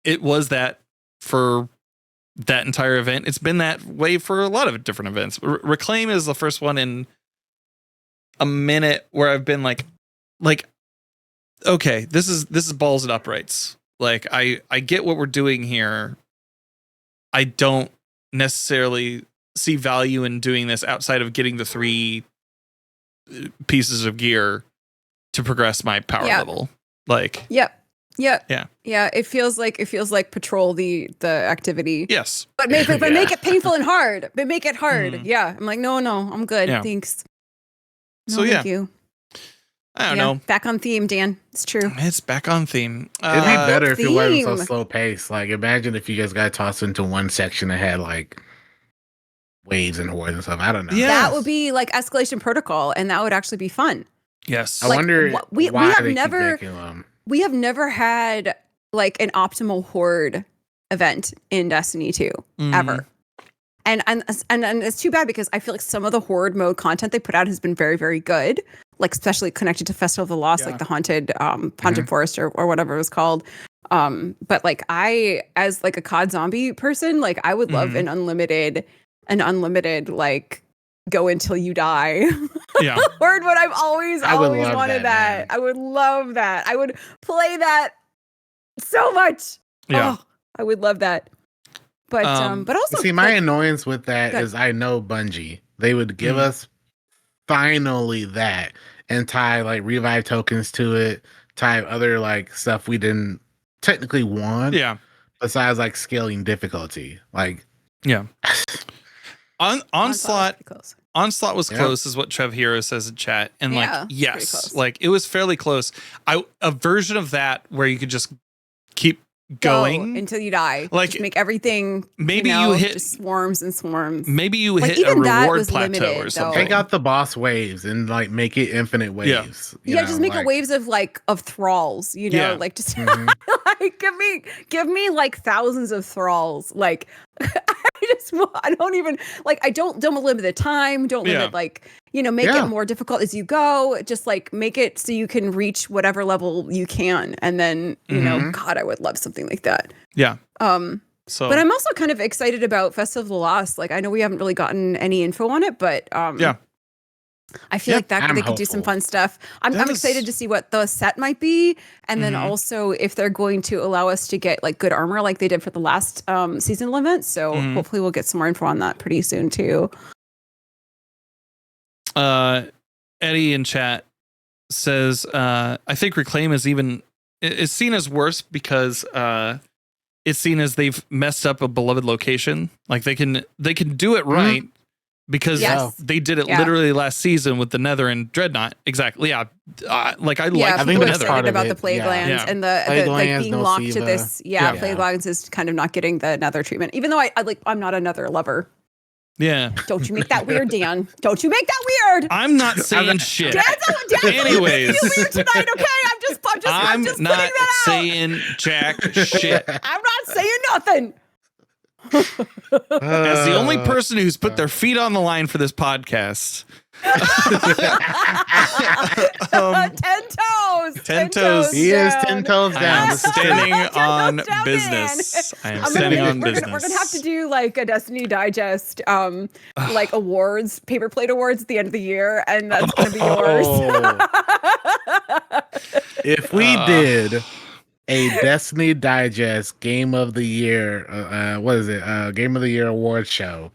It was that for that entire event. It's been that way for a lot of different events. Reclaim is the first one in a minute where I've been like, okay, this is balls and uprights. Like I get what we're doing here. I don't necessarily see value in doing this outside of getting the 3 pieces of gear to progress my power level. Like, Yeah. It feels like patrol the activity. Yes. But make it painful and hard. But make it hard. Yeah. I'm like, no, I'm good. Yeah. Thanks. No, so thank you. I don't know. Back on theme, Dan. It's true. It's back on theme. It'd be better if it wasn't so slow paced. Like, imagine if you guys got tossed into one section that had like waves and hordes and stuff. I don't know. Yeah. That would be like Escalation Protocol, and that would actually be fun. Yes. I wonder we why have they never keep making them. We have never had like an optimal horde event in Destiny 2 ever. And it's too bad because I feel like some of the horde mode content they put out has been very, very good. Like especially connected to Festival of the Lost, like the haunted forest or whatever it was called. But like I, as like a COD zombie person, like I would love an unlimited like go until you die. Yeah. Horde mode. I've always wanted that. I would love that. I would play that so much. Yeah. Oh, I would love that. But also see, my annoyance with that is I know Bungie. They would give us finally that and tie like revive tokens to it, tie other like stuff we didn't technically want. Yeah. Besides like scaling difficulty. Like Onslaught was close is what Trev Hero says in chat. And like yes, like it was fairly close. A version of that where you could just keep going until you die. Like just make everything maybe you hit just swarms and swarms. Maybe you like, hit a reward plateau or something. Take out the boss waves and like make it infinite waves. Yeah, just make it waves of like of thralls, you know, like just like give me like thousands of thralls. Like I don't limit the time, don't limit like, you know, make it more difficult as you go. Just like make it so you can reach whatever level you can. And then, you know, God, I would love something like that. Yeah. So but I'm also kind of excited about Festival of the Lost. Like I know we haven't really gotten any info on it, but I feel like that they could do some fun stuff. I'm excited to see what the set might be, and then also if they're going to allow us to get like good armor like they did for the last seasonal event. So hopefully we'll get some more info on that pretty soon too. Eddie in chat says, I think Reclaim is seen as worse because it's seen as they've messed up a beloved location. Like they can do it right because Yes. they did it literally last season with the Nether and Dreadnought. Exactly. Yeah. I like I the think Nether. excited about the Plague Yeah. Lands and the Plague like Lands, being no locked to Siva. this. Yeah. Plague Lands is kind of not getting the Nether treatment, even though I'm not a Nether lover. Yeah. Don't you make that weird, Dan. Don't you make that weird. I'm not saying shit. Dan's Anyways. you weird tonight, okay? I'm just not putting that out. saying jack shit. I'm not saying nothing. As the only person who's put their feet on the line for this podcast. 10 toes. 10 toes. He is 10 toes I down. am standing 10 on toes down, business. I am I'm standing gonna, on we're business. Gonna, we're gonna have to do like a Destiny Digest, like awards, paper plate awards at the end of the year, and that's gonna be yours. If we did a Destiny Digest Game of the Year, what is it? Game of the Year award show.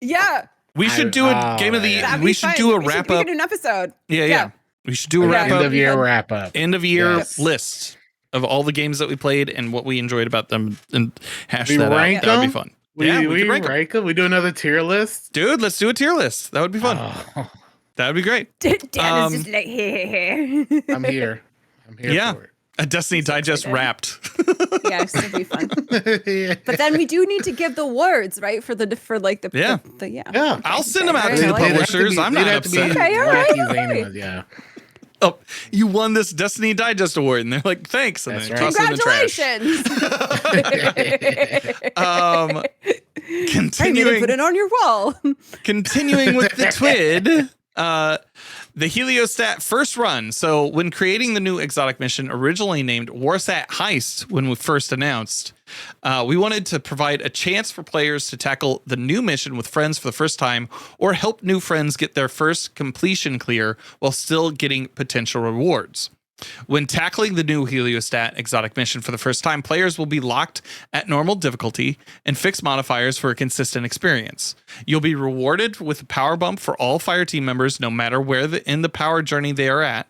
Yeah. We should do a game of the. That'd We be should fun. do a We should wrap do up. an episode. Yeah. We should do a wrap End up. of year wrap up. End of year Yes. list of all the games that we played and what we enjoyed about them, and hash We that out. rank That would be them? fun. We could rank 'em. rank them. We do another tier list. Dude, let's do a tier list. That would be fun. Oh, That would be great. Dan is just like, hey. I'm here. I'm here Yeah. for it. A Destiny Digest excited. wrapped. Yes, it'd be fun. Yeah. But then we do need to give the words, right? For the Yeah. Yeah. I'll send them out Okay, to the like it. publishers. I'm not upset. Okay, all right, all Wacky right. Zanos, yeah. Oh, you won this Destiny Digest award, and they're like, "Thanks," and That's then right. toss it in the trash. Congratulations. Hey, Continuing, put it on your wall. continuing with the TWID, the Heliostat first run. So when creating the new exotic mission, originally named Warsat Heist, when we first announced, we wanted to provide a chance for players to tackle the new mission with friends for the first time, or help new friends get their first completion clear while still getting potential rewards. When tackling the new Heliostat exotic mission for the first time, players will be locked at normal difficulty and fixed modifiers for a consistent experience. You'll be rewarded with a power bump for all fire team members, no matter where in the power journey they are at.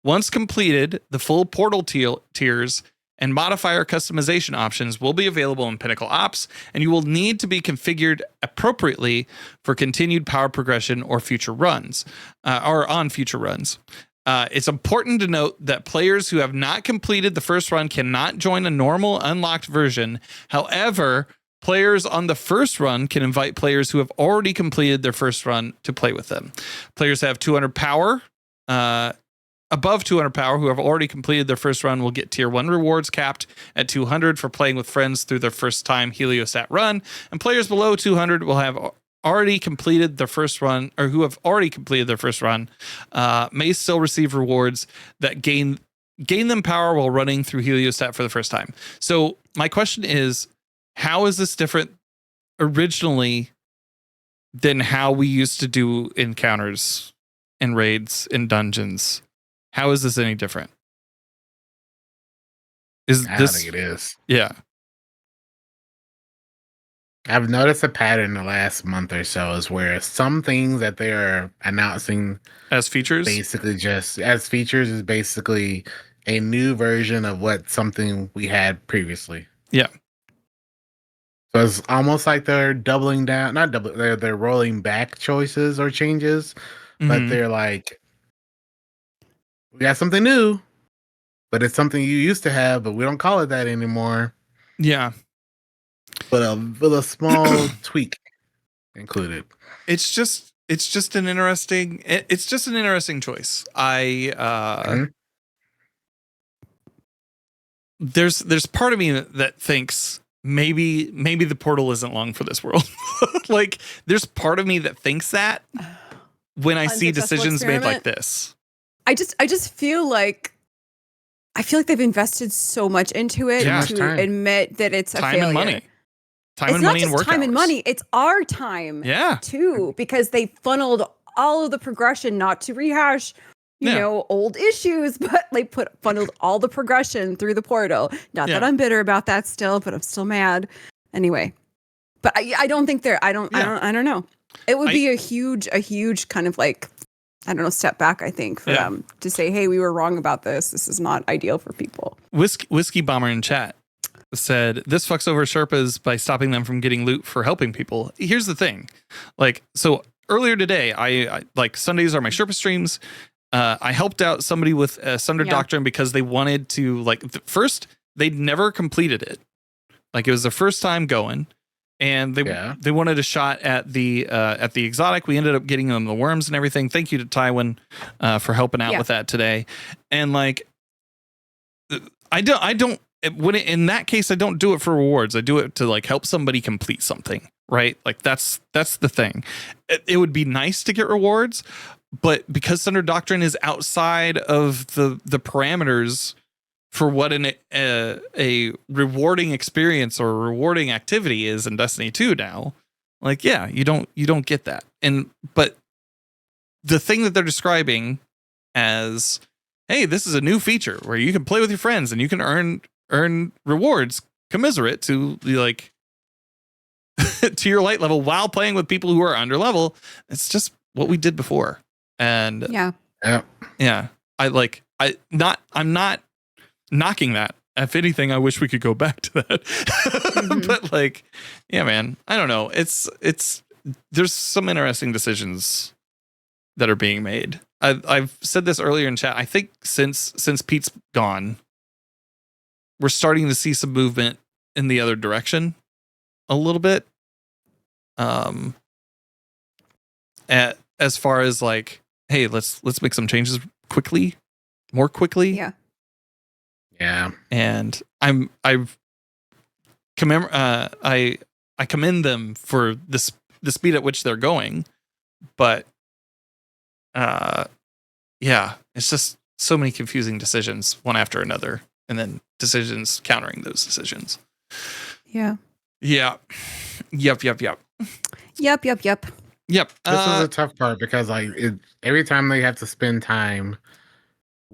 Once completed, the full portal tiers and modifier customization options will be available in Pinnacle Ops, and you will need to be configured appropriately for continued power progression or future runs, or on future runs. It's important to note that players who have not completed the first run cannot join a normal unlocked version. However, players on the first run can invite players who have already completed their first run to play with them. Players have 200 power, above 200 power, who have already completed their first run will get tier 1 rewards capped at 200 for playing with friends through their first time Heliostat run. And players below 200 will have already completed their first run, or who have already completed their first run, may still receive rewards that gain them power while running through Heliostat for the first time. So my question is, how is this different originally than how we used to do encounters and raids and dungeons? How is this any different? I don't think it is. Yeah. I've noticed a pattern in the last month or so is where some things that they are announcing As features? basically just as features is basically a new version of what something we had previously. Yeah. So it's almost like they're doubling down, not double, they're rolling back choices or changes, but Mhm. they're like, we got something new, but it's something you used to have, but we don't call it that anymore. Yeah. But with a small tweak included. It's just an interesting choice. There's part of me that thinks maybe the portal isn't long for this world. Like there's part of me that thinks that when I see Unsuccessful decisions made like experiment. this. I just feel like they've invested so much into it Yeah. to Time. admit that it's a Time failure. and money. Time It's and not money and just work time and hours. money. It's our time Yeah. too, because they funneled all of the progression, not to rehash, you Yeah. know, old issues, but they funneled all the progression through the portal. Not that Yeah. I'm bitter about that still, but I'm still mad. Anyway, but I don't think I don't know. It would be a huge kind of like I don't know, step back, I think, for them to say, hey, we were wrong about this. This is not ideal for people. Whiskey Bomber in chat said, this fucks over Sherpas by stopping them from getting loot for helping people. Here's the thing. Like, so earlier today, I like Sundays are my Sherpa streams. I helped out somebody with Sunder Doctrine because they wanted to, like, first, they'd never completed it. Like, it was their first time going. And they wanted a shot at the exotic. We ended up getting them the worms and everything. Thank you to Tywin for helping out with that today. And like, I don't in that case, I don't do it for rewards. I do it to like help somebody complete something, right? Like that's the thing. It would be nice to get rewards, but because Thunder Doctrine is outside of the parameters for what a rewarding experience or a rewarding activity is in Destiny 2 now, like, yeah, you don't get that. But the thing that they're describing as, hey, this is a new feature where you can play with your friends and you can earn rewards commiserate to the, like, to your light level while playing with people who are under level. It's just what we did before. And I'm not knocking that. If anything, I wish we could go back to that. But like, yeah, man, I don't know. It's there's some interesting decisions that are being made. I've said this earlier in chat. I think since Pete's gone, we're starting to see some movement in the other direction a little bit. As far as like, hey, let's make some changes more quickly. Yeah. Yeah. And I commend them for the speed at which they're going, but it's just so many confusing decisions one after another, and then decisions countering those decisions. Yeah. Yeah. Yep. Yep. This is a tough part because like every time they have to spend time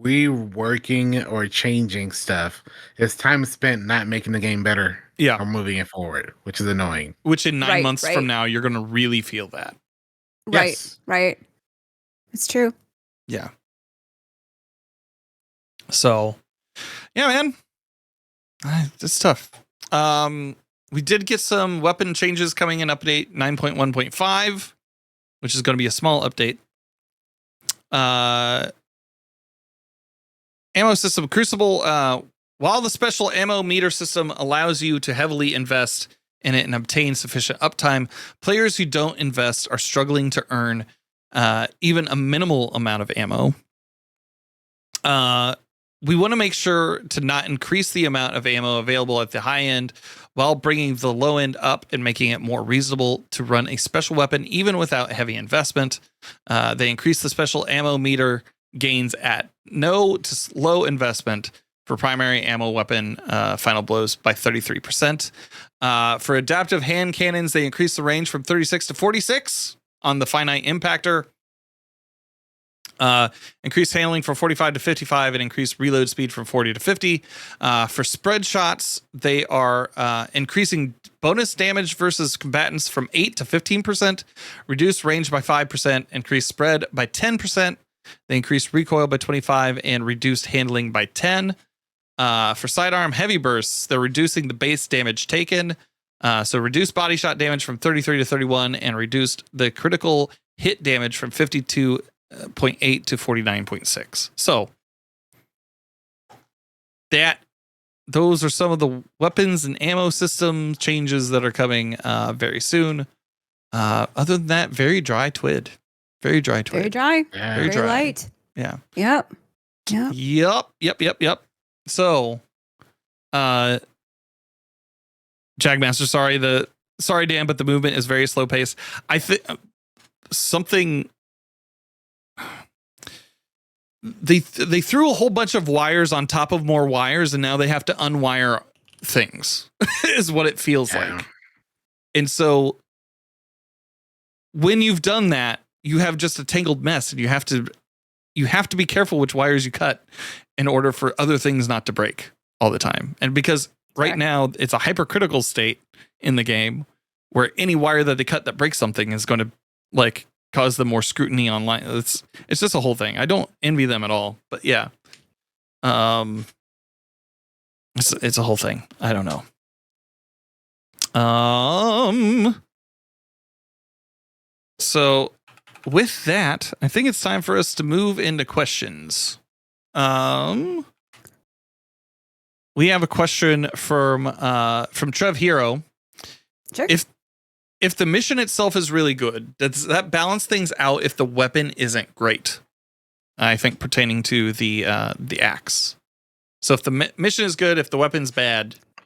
reworking or changing stuff, it's time spent not making the game better. Yeah. Or moving it forward, which is annoying. Which in 9 months from now, you're going to really feel that. Right. Yes. Right. It's true. Yeah. So, yeah, man, it's tough. We did get some weapon changes coming in update 9.1.5, which is going to be a small update. Ammo system Crucible. While the special ammo meter system allows you to heavily invest in it and obtain sufficient uptime, players who don't invest are struggling to earn even a minimal amount of ammo. We want to make sure to not increase the amount of ammo available at the high end while bringing the low end up and making it more reasonable to run a special weapon even without heavy investment. They increase the special ammo meter gains at no to low investment for primary ammo weapon final blows by 33%. For adaptive hand cannons, they increase the range from 36 to 46 on the finite impactor. Increased handling from 45 to 55 and increased reload speed from 40 to 50. For spread shots, they are increasing bonus damage versus combatants from 8 to 15%, reduced range by 5%, increased spread by 10%. They increased recoil by 25 and reduced handling by 10. For sidearm heavy bursts, they're reducing the base damage taken. So reduced body shot damage from 33 to 31 and reduced the critical hit damage from 52.8 to 49.6. So those are some of the weapons and ammo system changes that are coming very soon. Other than that, very dry twid. Very dry twid. Very dry. Yeah. Very dry. light. Yeah. Yep. So, Jagmaster, sorry, Dan, but the movement is very slow paced. I think they threw a whole bunch of wires on top of more wires, and now they have to unwire things, is what it feels like. And so when you've done that, you have just a tangled mess, and you have to be careful which wires you cut in order for other things not to break all the time. And because right now it's a hypercritical state in the game where any wire that they cut that breaks something is going to like cause them more scrutiny online. It's just a whole thing. I don't envy them at all, but yeah. It's a whole thing. I don't know. So with that, I think it's time for us to move into questions. We have a question from Trev Hero. Sure. If the mission itself is really good, does that balance things out if the weapon isn't great? I think pertaining to the axe. So if the mission is good, if the weapon's bad, I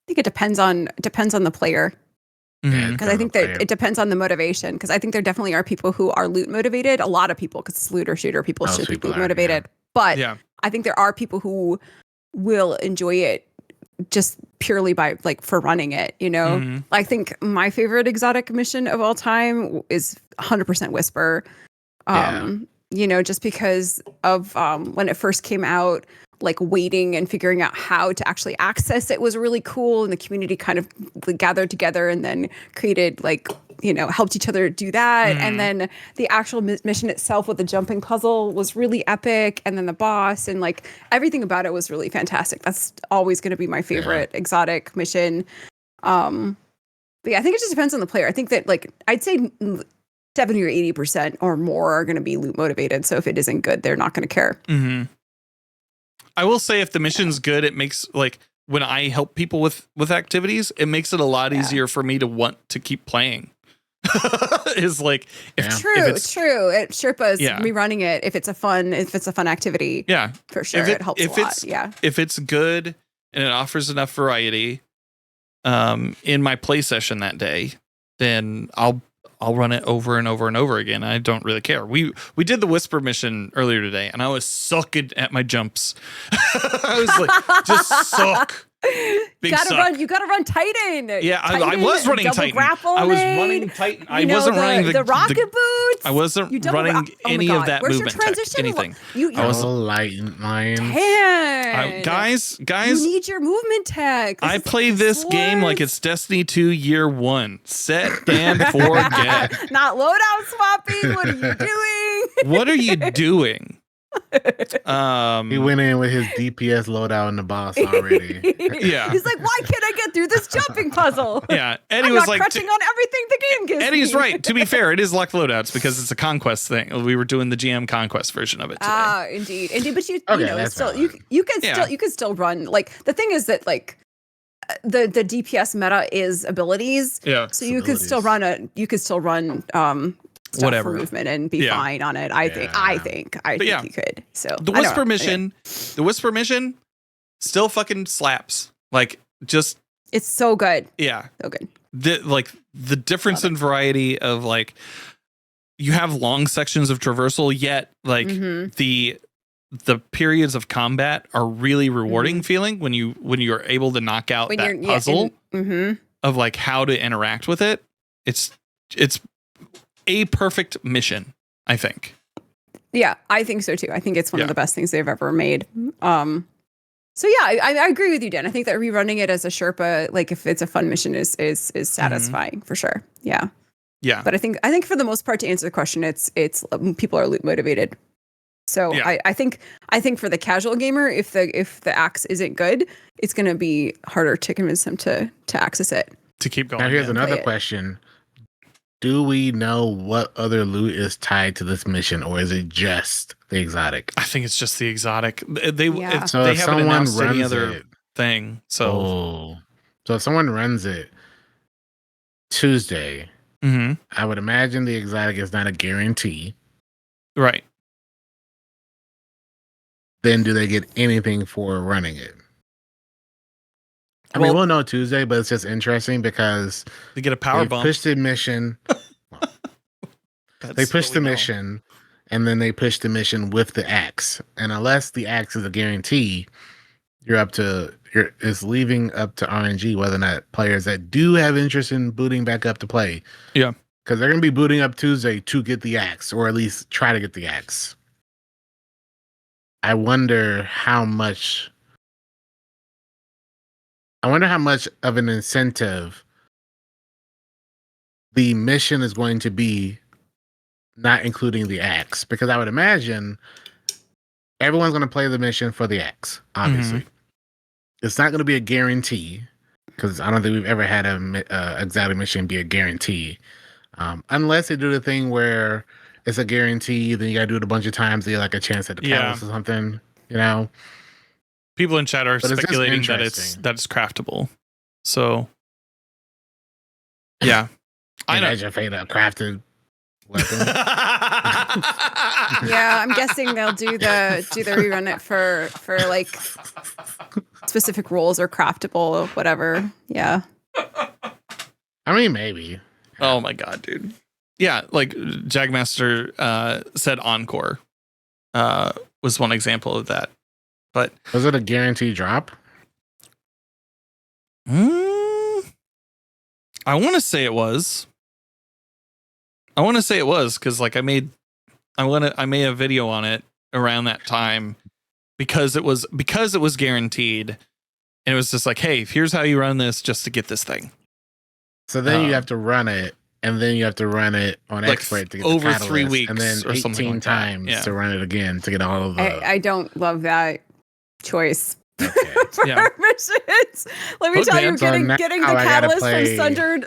think it depends on the player. Mhm. Because I think that it depends on the motivation. Because I think there definitely are people who are loot motivated. A lot of people, because it's loot or shooter, people Most should be people loot are, motivated. But yeah, I think there are people who will enjoy it just purely by for running it. Mhm. I think my favorite exotic mission of all time is 100% Whisper. Just because of when it first came out, waiting and figuring out how to actually access it was really cool, and the community kind of gathered together and then created helped each other do that. And then the actual mission itself with the jumping puzzle was really epic, and then the boss and everything about it was really fantastic. That's always going to be my favorite exotic mission. But yeah, I think it just depends on the player. I think that I'd say 70 or 80% or more are going to be loot motivated. So if it isn't good, they're not going to care. Mm-hmm. I will say if the mission's good, it makes when I help people with activities, it makes it a lot easier for me to want to keep playing. Is if true. It Sherpa's rerunning it if it's a fun activity. Yeah, for sure. It helps a lot. Yeah, if it's good and it offers enough variety, in my play session that day, then I'll run it over and over and over again. I don't really care. We did the Whisper mission earlier today, and I was sucking at my jumps. I was just suck. You gotta run Titan. Yeah, I was running Titan. I was running Titan. I wasn't running the rocket boots. I wasn't running any of that Where's movement. Your transition? Anything. I was lion. Guys, you need your movement tech. I play this game like it's Destiny 2 Year 1. Set and forget. Not loadout swapping. What are you doing? What are you doing? He went in with his DPS loadout in the boss already. Yeah, he's like, why can't I get through this jumping puzzle? Yeah, Eddie I'm was not crutching on everything the game gives Eddie's me. right. To be fair, it is locked loadouts because it's a conquest thing. We were doing the GM conquest version of it today. Indeed. But it's still valid. you can still run. The thing is that the DPS meta is abilities. Yeah, so you could still run stuff whatever for movement and be fine on it. I think you could. So the Whisper mission, still fucking slaps. It's so good. Yeah, so good. The difference in variety of you have long sections of traversal, yet the periods of combat are really rewarding feeling when you're able to knock out that puzzle of how to interact with it. It's a perfect mission, I think. Yeah, I think so too. I think it's one of the best things they've ever made. So yeah, I agree with you, Dan. I think that rerunning it as a Sherpa, if it's a fun mission, is satisfying for sure. Yeah. Yeah. But I think for the most part, to answer the question, it's people are loot motivated. So I think for the casual gamer, if the axe isn't good, it's going to be harder to convince them to access it. To keep going. Now here's another question. Do we know what other loot is tied to this mission, or is it just the exotic? I think it's just the exotic. They haven't someone announced any runs other thing. So if someone runs it Tuesday, I would imagine the exotic is not a guarantee. Right. Then do they get anything for running it? I mean, we'll know Tuesday, but it's just interesting because they get a power bump. Pushed the mission. They pushed the mission, and then they pushed the mission with the axe. And unless the axe is a guarantee, it's leaving up to RNG whether or not players that do have interest in booting back up to play. Yeah, because they're going to be booting up Tuesday to get the axe, or at least try to get the axe. I wonder how much of an incentive the mission is going to be not including the axe, because I would imagine everyone's going to play the mission for the axe. Obviously, it's not going to be a guarantee because I don't think we've ever had a exotic mission be a guarantee, unless they do the thing where it's a guarantee. Then you got to do it a bunch of times to get like a chance at the catalyst or something. You know, people in chat are But it's just speculating that interesting. it's craftable. So yeah, I know. imagine if they had a crafted weapon. Yeah, I'm guessing they'll do the rerun it for like specific roles or craftable or whatever. Yeah. I mean, maybe. Oh my god, dude. Yeah, like Jagmaster said Encore was one example of that. But Was it a guaranteed drop? I want to say it was. Because like I made a video on it around that time because it was guaranteed, and it was just like, hey, here's how you run this just to get this thing. So then you have to run it, and then you have to run it on like expert to get over the catalyst, 3 weeks and then or something 18 like that. times Yeah. to run it again to get all of the. I don't love that choice. Okay. For Yeah. missions. Let me Look, tell man, you, so now getting the I gotta catalyst play-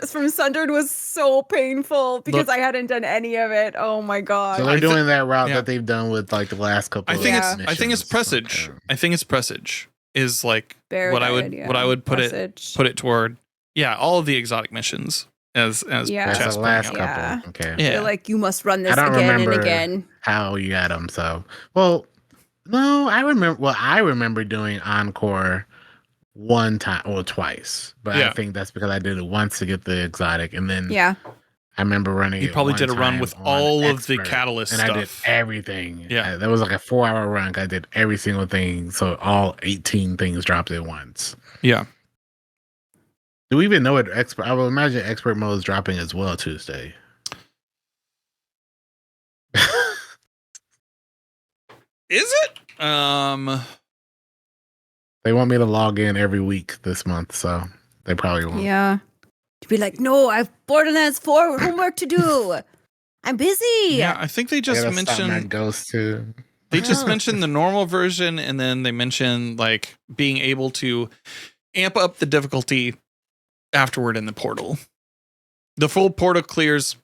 from Sundered was so painful because Look- I hadn't done any of it. Oh my god. So they're doing that route yeah. that they've done with like the last couple. I think of it's missions. presage. Okay. I think it's presage is like Bear what I died, would put Presage. it toward. Yeah, all of the exotic missions as Yeah. That's Chess the pointing last out. couple. Yeah. Okay. Yeah. They're like, you must run this I don't again and remember again. how you got them. So, well, no, I remember. Well, I remember doing Encore one time or twice, but Yeah. I think that's because I did it once to get the exotic, and then Yeah. I remember running. You it probably one did a run time with on all of the expert, catalyst and stuff. I did everything. Yeah. That was like a 4-hour run. I did every single thing, so all 18 things dropped at once. Yeah. Do we even know what expert? I would imagine expert mode is dropping as well Tuesday. Is it? They want me to log in every week this month, so they probably won't. Yeah. To be like, no, I've Borderlands 4 homework to do. I'm busy. Yeah, I think they I just gotta stop my mentioned ghost too. they just Oh. mentioned the normal version, and then they mentioned like being able to amp up the difficulty afterward in the portal. The full portal clears.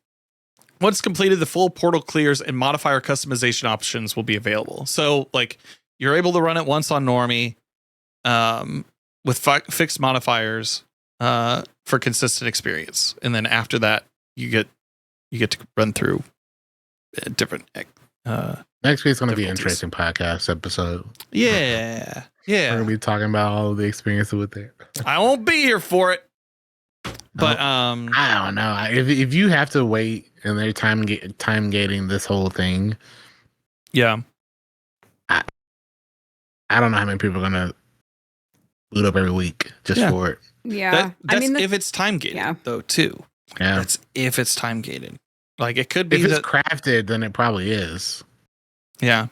Once completed, the full portal clears and modifier customization options will be available. So like you're able to run it once on normie, with fixed modifiers, for consistent experience, and then after that you get to run through different. Next week's gonna be an Difficulties. interesting podcast episode. Yeah, We're gonna yeah. be talking about all of the experiences with it. I won't be here for it, but I don't know. If you have to wait and they're time gating this whole thing, yeah. I don't know how many people are gonna boot up every week just Yeah. for it. Yeah. That's the- if it's time gated, yeah. though, too. Yeah. That's if it's time gated. Like it could be If it's that. crafted, then it probably is. Yeah. 'Cause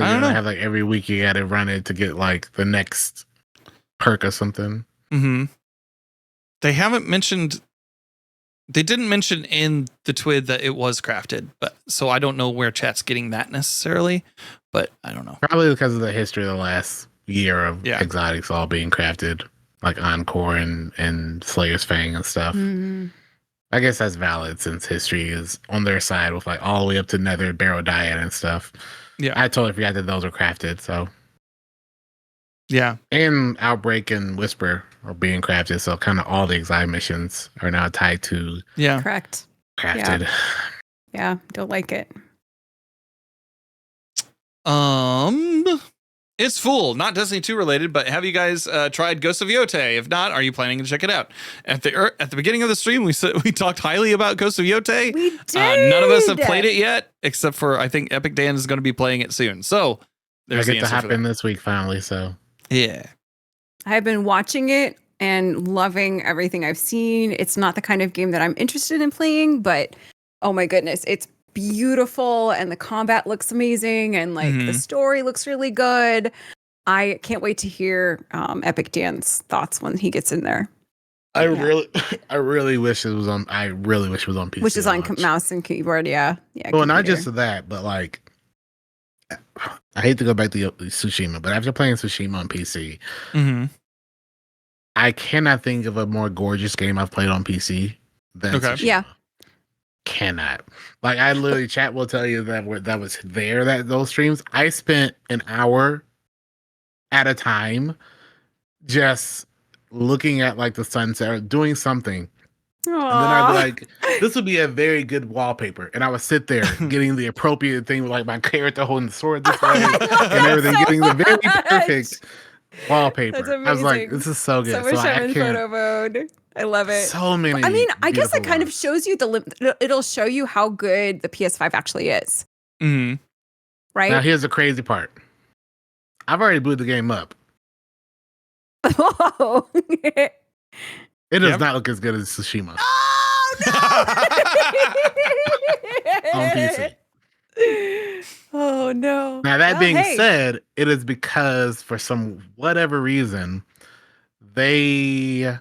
I you're don't gonna know. have like every week you gotta run it to get like the next perk or something. Mm-hmm. They haven't mentioned. They didn't mention in the TWID that it was crafted, but so I don't know where chat's getting that necessarily. But I don't know. Probably because of the history of the last year of Yeah. exotics all being crafted, like Encore and Slayer's Fang and stuff. Mhm. I guess that's valid since history is on their side with like all the way up to Nether Barrow Diet and stuff. Yeah. I totally forgot that those were crafted. So Yeah. and Outbreak and Whisper are being crafted. So kind of all the exotic missions are now tied to Yeah. Correct. crafted. Yeah. Don't like it. It's full, not Destiny 2 related, but have you guys tried Ghost of Yotei? If not, are you planning to check it out? At the beginning of the stream, we talked highly about Ghost of Yotei. We did. None of us have played it yet, except for I think Epic Dan is going to be playing it soon. So I there's the get to answer hop for that. in this week finally. So Yeah. I've been watching it and loving everything I've seen. It's not the kind of game that I'm interested in playing, but oh my goodness, it's beautiful and the combat looks amazing and like the Mhm. story looks really good. I can't wait to hear Epic Dan's thoughts when he gets in there. I really wish it was on. I really wish it was on PC. Which is on launch. mouse and keyboard. Yeah. Well, not computer. just that, but like, I hate to go back to Tsushima, but after playing Tsushima on PC, Mm-hmm. I cannot think of a more gorgeous game I've played on PC than Tsushima. Yeah. Cannot. Like, I literally, chat will tell you that was there, that those streams. I spent an hour at a time just looking at like the sunset or doing something. And then I'd be like, this would be a very good wallpaper. And I would sit there getting the appropriate thing with like my character holding the sword this way and everything, getting the very perfect wallpaper. I was like, this is so good. So much time in photo mode. I love it. So many. I mean, I guess it kind of ones. shows you it'll show you how good the PS5 actually is. Mm-hmm. Right? Now, here's the crazy part. I've already booted the game up. Oh. It does Yep. not look as good as Tsushima Oh no! on PC. Oh no! Now, that Well, being hey. said, it is because for some whatever reason, they've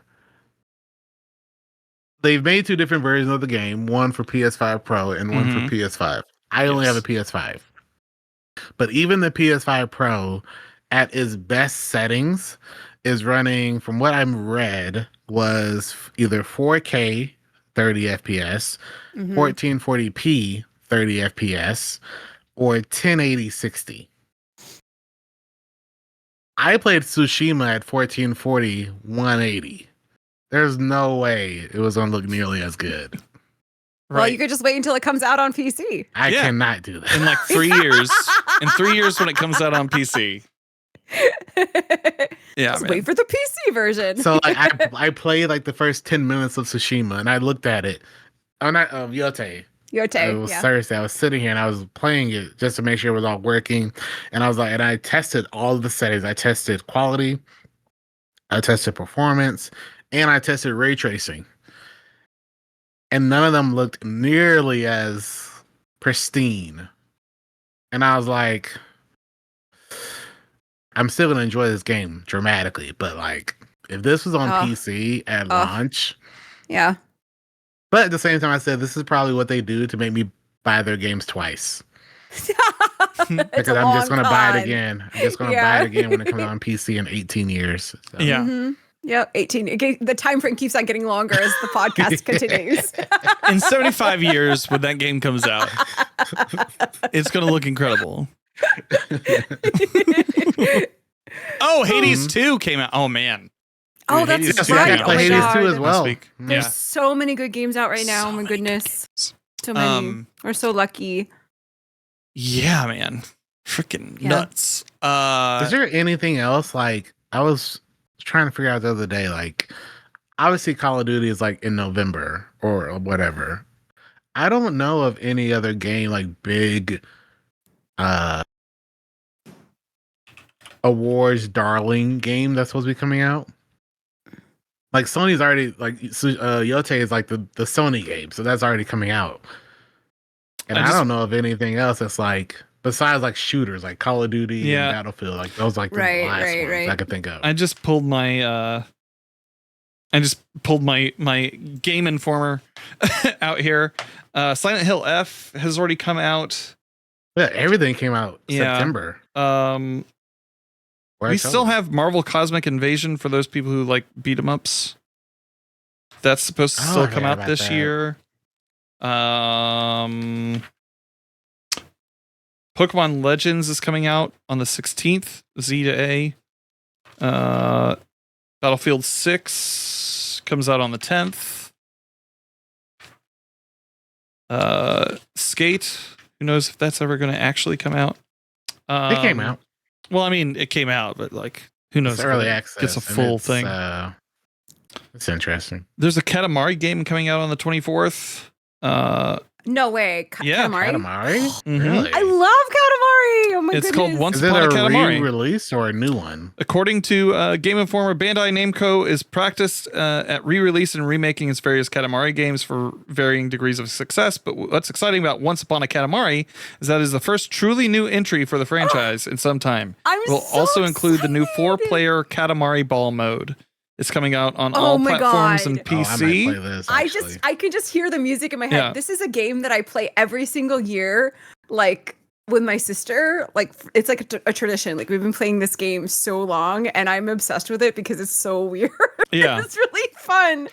made two different versions of the game, one for PS5 Pro and one Mhm. for PS5. I only Yes. have a PS5. But even the PS5 Pro at its best settings is running, from what I'm read, was either 4K 30 FPS, Mhm. 1440p 30 FPS, or 1080 60. I played Tsushima at 1440 180. There's no way it was gonna look nearly as good. Well, Right. you could just wait until it comes out on PC. I Yeah. cannot do that. In like 3 years. In 3 years when it comes out on PC. Yeah, Just man. wait for the PC version. So like I played like the first 10 minutes of Tsushima and I looked at it. Oh, not of Yote. Yote, It was yeah. Thursday. I was sitting here and I was playing it just to make sure it was all working. And I was like, and I tested all of the settings. I tested quality, I tested performance, and I tested ray tracing. And none of them looked nearly as pristine. And I was like, I'm still gonna enjoy this game dramatically, but like if this was on Oh. PC at Oh. launch, Yeah. but at the same time I said this is probably what they do to make me buy their games twice. It's Because a I'm just long gonna buy it con. again. I'm just gonna Yeah. buy it again when it comes out on PC in 18 years. So. Yeah. Mhm. Yep, 18. The time frame keeps on getting longer as the podcast continues. In 75 years when that game comes out, it's going to look incredible. Oh, Hades 2 came out. Oh, man. Oh, Dude, that's Hades Yes, 2 we right. came got to out play Oh my Hades God. 2 as well. last week. Mm. There's Yeah. so many good games out right now. So Oh my many goodness. games. So many. We're so lucky. Yeah, man. Freaking Yeah. nuts. Is there anything else? Like, I was trying to figure out the other day, like, obviously Call of Duty is like in November or whatever. I don't know of any other game like big awards darling game that's supposed to be coming out. Like Sony's already Yote is like the Sony game, so that's already coming out. And I don't know of anything else that's like besides like shooters like Call of Duty Yeah. and Battlefield, like those like the Right, last right, ones right. I could think of. I just pulled my my Game Informer out here. Silent Hill F has already come out. Yeah, everything came out Yeah. September. We still have Marvel Cosmic Invasion for those people who like beat 'em ups. That's supposed to Oh, still I come forgot out about this that. year. Pokemon Legends is coming out on the 16th, Z to A. Battlefield 6 comes out on the 10th. Skate, who knows if that's ever going to actually come out. It came out. Well, I mean, it came out, but like, who knows? It's if early it access. Gets a and full it's, thing. It's interesting. There's a Katamari game coming out on the 24th. No way. Yeah, Katamari? Mhm. Really? I love Katamari. Oh my It's goodness. called Once Is it Upon a a Katamari. re-release or a new one? According to Game Informer, Bandai Namco is practiced at re-release and remaking its various Katamari games for varying degrees of success. But what's exciting about Once Upon a Katamari is that it is the first truly new entry for the franchise in some time. I'm It will so also include the new excited. 4-player Katamari Ball mode. It's coming out on Oh all my platforms and God. Oh, I might play PC. this. I Actually. just I can just hear the music in my head. Yeah. This is a game that I play every single year, like with my sister. Like it's like a tradition. Like we've been playing this game so long, and I'm obsessed with it because it's so weird. Yeah. It's really fun.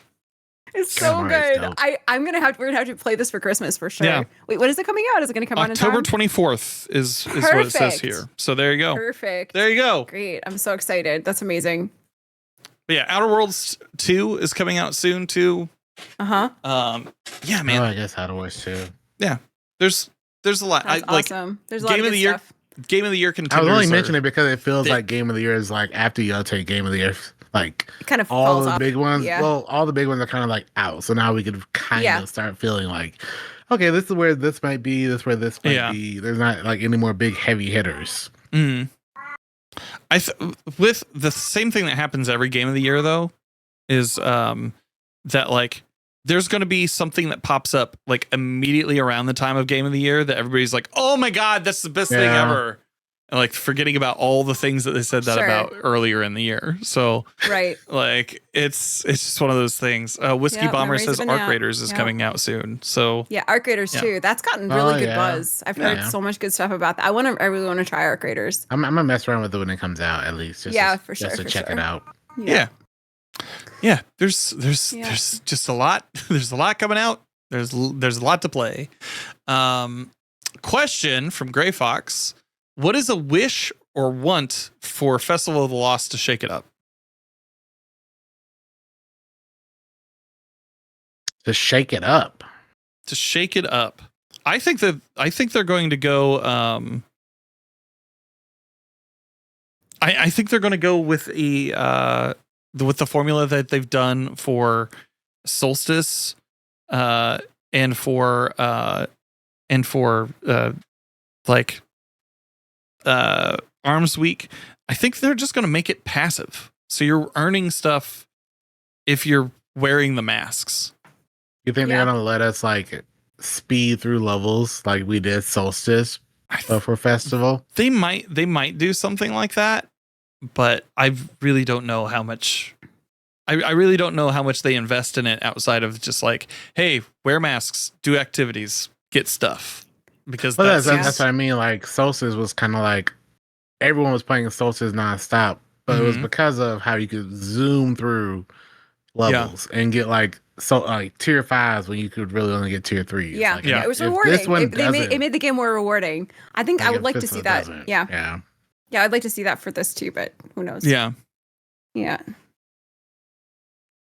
It's so Come on, it's good. dope. We're gonna have to play this for Christmas for sure. Yeah. Wait, when is it coming out? Is it gonna come out in October time? 24th is what it says Perfect. here. So there you go. Perfect. There you go. Great. I'm so excited. That's amazing. But yeah, Outer Worlds 2 is coming out soon too. Uh-huh. Yeah, Oh, man. I guess How to Wars too. There's a lot. That's awesome. There's a lot Game of of good the year. stuff. Game of the year I contenders. was only are- mentioning it because it feels They- like Game of the Year is like after y'all take Game of the Year, like It kind of all falls the off. big ones. Yeah. Well, all the big ones are kind of like out. So now we could kind Yeah. of start feeling like, okay, this is where this might be. This is where this might Yeah. be. There's not like any more big heavy hitters. Mm. With the same thing that happens every game of the year though, is that like there's going to be something that pops up like immediately around the time of game of the year that everybody's like, oh my god, that's the best thing Yeah. ever, and like forgetting about all the things that they said that Sure. about earlier in the year. So Right. like it's just one of those things. Whiskey Yeah, Bomber memories says have been Arc out. Raiders is Yeah. coming out soon. So Yeah, Arc Raiders Yeah. too. That's gotten really good yeah. buzz. I've heard Yeah. so much good stuff about that. I really want to try Arc Raiders. I'm gonna mess around with it when it comes out at least. Just Yeah, to, for sure, Just to for check sure. it out. yeah, there's Yeah. there's just a lot. There's a lot coming out. There's a lot to play. Question from Gray Fox: what is a wish or want for Festival of the Lost to shake it up? Just shake it up. To shake it up, I think they're going to go. I think they're going to go with with the formula that they've done for Solstice, and for like Arms Week. I think they're just going to make it passive, so you're earning stuff if you're wearing the masks. You think Yeah. they're gonna let us like speed through levels like we did Solstice for festival? They might do something like that, but I really don't know how much. I really don't know how much they invest in it outside of just like, hey, wear masks, do activities, get stuff. Because Well, that's that's what I mean. Like Solstice was kind of like everyone was playing Solstice nonstop, but it was Mhm. because of how you could zoom through levels and get like tier 5s when you could really only get tier 3s. Yeah, Like, Yeah. it was if rewarding. This one It made the game more rewarding. I think I would like to see that. Yeah, Yeah. yeah, I'd like to see that for this too. But who knows? yeah. yeah,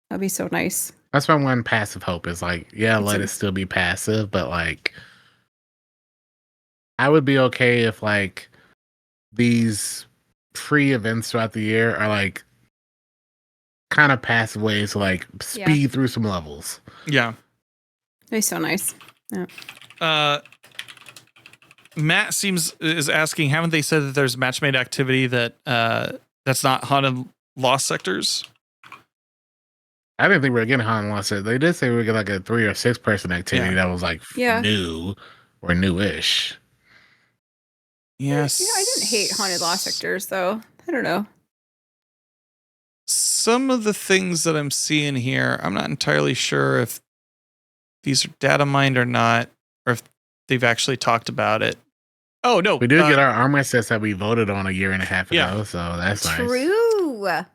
that'd be so nice. That's my one passive hope is like, yeah, It's let a- it still be passive, but like I would be okay if like these free events throughout the year are like kind of passive ways to like speed through some levels. Yeah. That'd be so nice. Matt is asking, haven't they said that there's match made activity that that's not haunted lost sectors? I didn't think we were getting Haunted Lost. They did say we were getting like a 3 or 6 person activity that was like Yeah. new or newish. Yes. You know, I didn't hate Haunted Lost Sectors though. I don't know. Some of the things that I'm seeing here, I'm not entirely sure if these are data mined or not, or if they've actually talked about it. Oh no, We do get our armor sets that we voted on a year and a half ago, Yeah. so that's nice. True.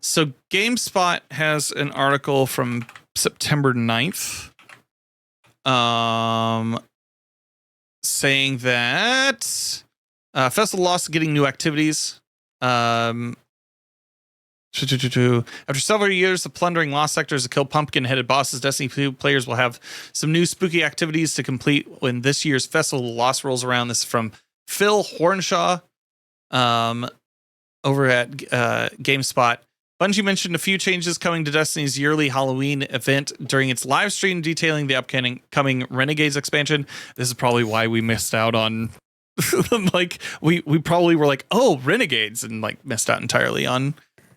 So GameSpot has an article from September 9th saying that Festival Lost is getting new activities. After several years of plundering lost sectors to kill pumpkin-headed bosses, Destiny 2 players will have some new spooky activities to complete when this year's Festival of Lost rolls around. This is from Phil Hornshaw over at GameSpot. Bungie mentioned a few changes coming to Destiny's yearly Halloween event during its live stream detailing the upcoming Renegades expansion. This is probably why we missed out on like we probably were like, oh, Renegades, and like missed out entirely on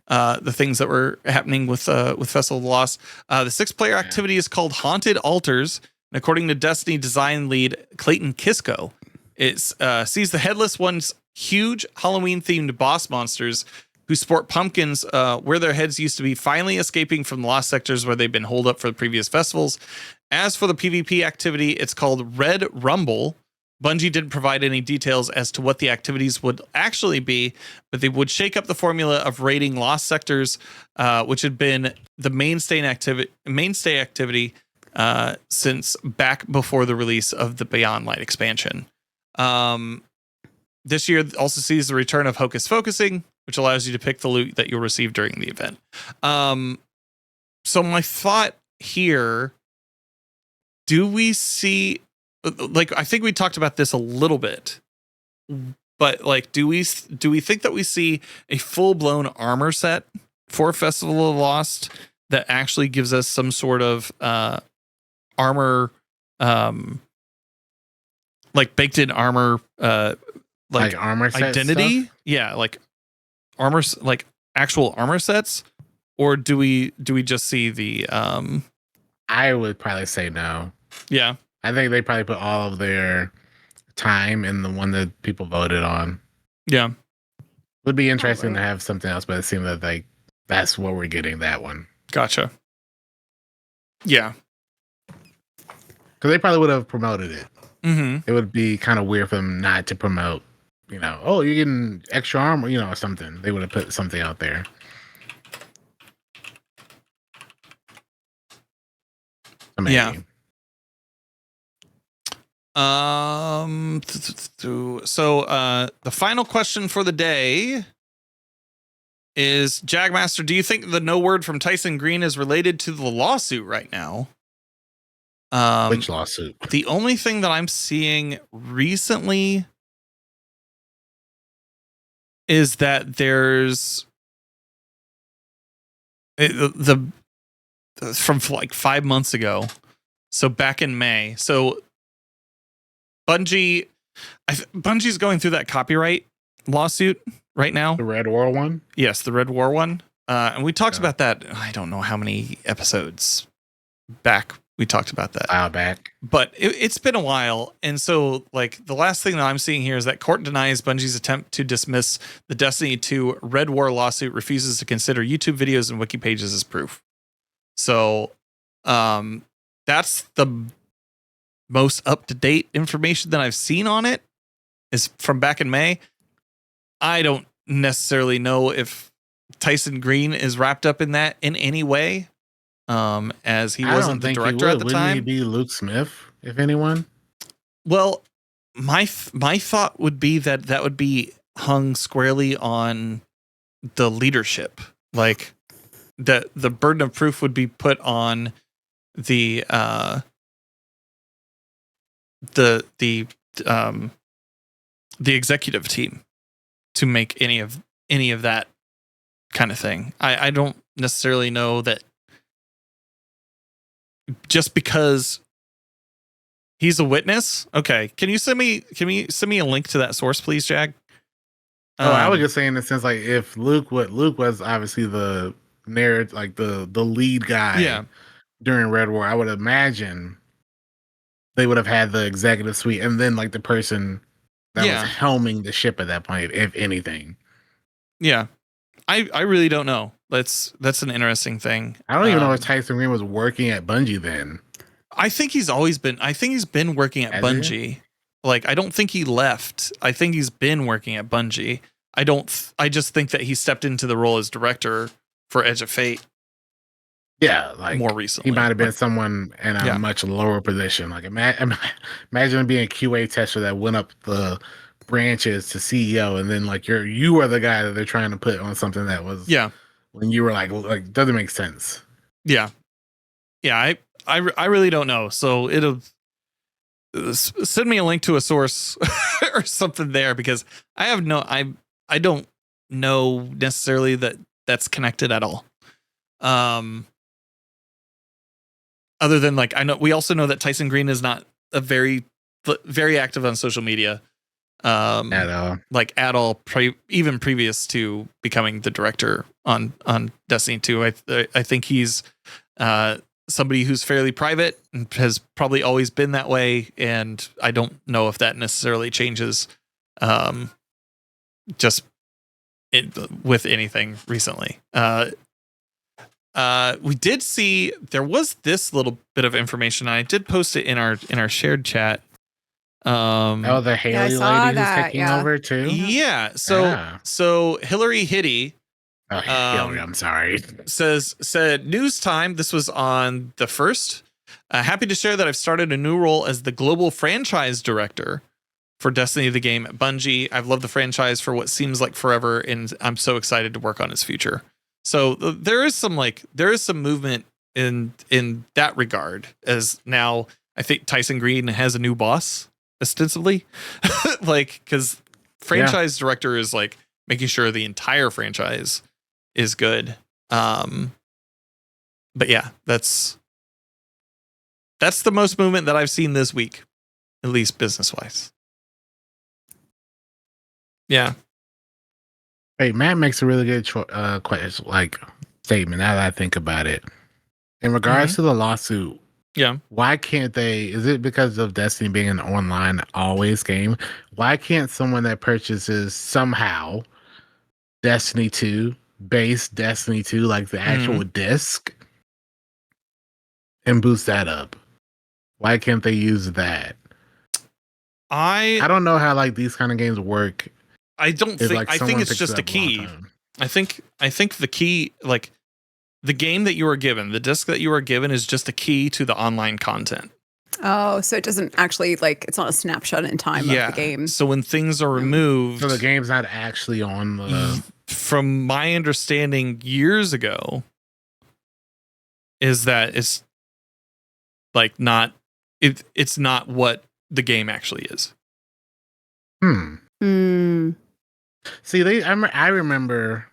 the things that were happening with Festival of the Lost. The 6-player activity is called Haunted Altars, and according to Destiny design lead Clayton Kisco, it sees the Headless One's huge Halloween-themed boss monsters who sport pumpkins where their heads used to be, finally escaping from the lost sectors where they've been holed up for the previous festivals. As for the PvP activity, it's called Red Rumble. Bungie didn't provide any details as to what the activities would actually be, but they would shake up the formula of raiding lost sectors, which had been the mainstay activity since back before the release of the Beyond Light expansion. This year also sees the return of Hocus Focusing, which allows you to pick the loot that you'll receive during the event. So my thought here, do we see, like, I think we talked about this a little bit, but like, do we think that we see a full-blown armor set for Festival of Lost that actually gives us some sort of armor, like baked in armor, like armor set identity? stuff? Yeah, like armor, like actual armor sets, or do we just see the I would probably say no. Yeah, I think they probably put all of their time in the one that people voted on. yeah. Would be interesting to have something else, but it seemed that like that's what we're getting, that one. Gotcha. Yeah. Because they probably would have promoted it. Mm-hmm. It would be kind of weird for them not to promote, you know, oh, you're getting extra armor, you know, or something. They would have put something out there. Maybe. Yeah. So the final question for the day is, Jagmaster, do you think the no word from Tyson Green is related to the lawsuit right now? Which lawsuit? The only thing that I'm seeing recently is that there's from like 5 months ago. So back in May. So Bungie's going through that copyright lawsuit right now. The Red War one? Yes, the Red War one. And we talked about that. I don't know how many episodes back we talked about that. A while back. But it's been a while. And so, like, the last thing that I'm seeing here is that court denies Bungie's attempt to dismiss the Destiny 2 Red War lawsuit, refuses to consider YouTube videos and wiki pages as proof. So, that's the most up-to-date information that I've seen on it, is from back in May. I don't necessarily know if Tyson Green is wrapped up in that in any way, as he wasn't the director at the time. Wouldn't he be Luke Smith, if anyone? Well, my thought would be that would be hung squarely on the leadership. Like, the burden of proof would be put on the executive team to make any of that kind of thing. I don't necessarily know that just because he's a witness. Okay, can you send me a link to that source, please, Jag? I was just saying, in the sense, like, if Luke was obviously the narrative, like the lead guy, during Red War, I would imagine they would have had the executive suite and then like the person that was helming the ship at that point, if anything. Yeah. I really don't know. That's an interesting thing. I don't even know if Tyson Green was working at Bungie then. I think he's been working at Bungie. Like, I don't think he left. I think he's been working at Bungie. I just think that he stepped into the role as director for Edge of Fate. Yeah, like more recently. He might have been someone in a much lower position. Like, imagine being a QA tester that went up the branches to CEO, and then like you are the guy that they're trying to put on something that was when you were like doesn't make sense. Yeah. I really don't know. So it'll send me a link to a source or something there, because I don't know necessarily that that's connected at all. Other than, like, we also know that Tyson Green is not a very active on social media. At all. Like, at all, even previous to becoming the director on Destiny 2. I think he's somebody who's fairly private and has probably always been that way, and I don't know if that necessarily changes just with anything recently. We did see there was this little bit of information. I did post it in our shared chat. The Haley saw lady who's that, taking yeah. over too. Yeah. Yeah. So Hillary Hitty Hillary, I'm sorry. said news time. This was on the 1st. Happy to share that I've started a new role as the global franchise director for Destiny the game at Bungie. I've loved the franchise for what seems like forever, and I'm so excited to work on its future. So there is some movement in that regard, as now I think Tyson Green has a new boss ostensibly, like, because franchise director is like making sure the entire franchise is good. But yeah, that's the most movement that I've seen this week, at least business wise. Yeah. Hey, Matt makes a really good statement now that I think about it. In regards to the lawsuit, Yeah. why can't they? Is it because of Destiny being an online always game? Why can't someone that purchases somehow Destiny 2, base Destiny 2, like the actual disc, and boost that up? Why can't they use that? I don't know how like these kind of games work. I don't think. Like, I think it's just a key. I think the key, like the game that you are given, the disc that you are given, is just a key to the online content. Oh, so it doesn't actually, like, it's not a snapshot in time of the game. So when things are removed, so the game's not actually on the. From my understanding, years ago, is that it's like not. It's not what the game actually is. See, I remember.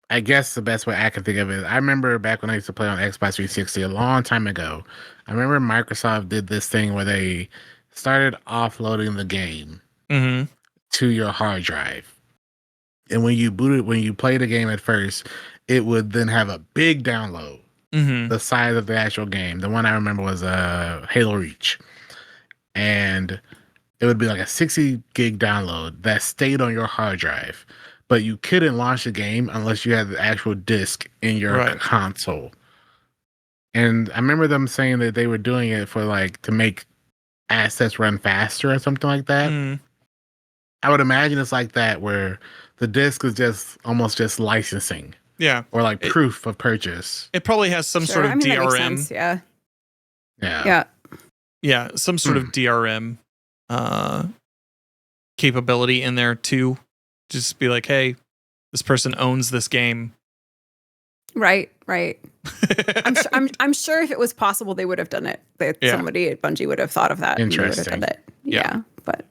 I guess the best way I can think of it, I remember back when I used to play on Xbox 360 a long time ago. I remember Microsoft did this thing where they started offloading the game to your hard drive, and when you play the game at first, it would then have a big download, the size of the actual game. The one I remember was Halo Reach, and it would be like a 60 gig download that stayed on your hard drive, but you couldn't launch the game unless you had the actual disc in your console. And I remember them saying that they were doing it for like to make assets run faster or something like that. I would imagine it's like that, where the disc is just almost just licensing. Yeah. Or like proof of purchase. It probably has some sort of That makes DRM. sense, yeah. Yeah, some sort of DRM capability in there too. Just be like, hey, this person owns this game. Right. I'm sure if it was possible, they would have done it. Somebody at Bungie would have thought of that. Interesting. And would have done it. Yeah, but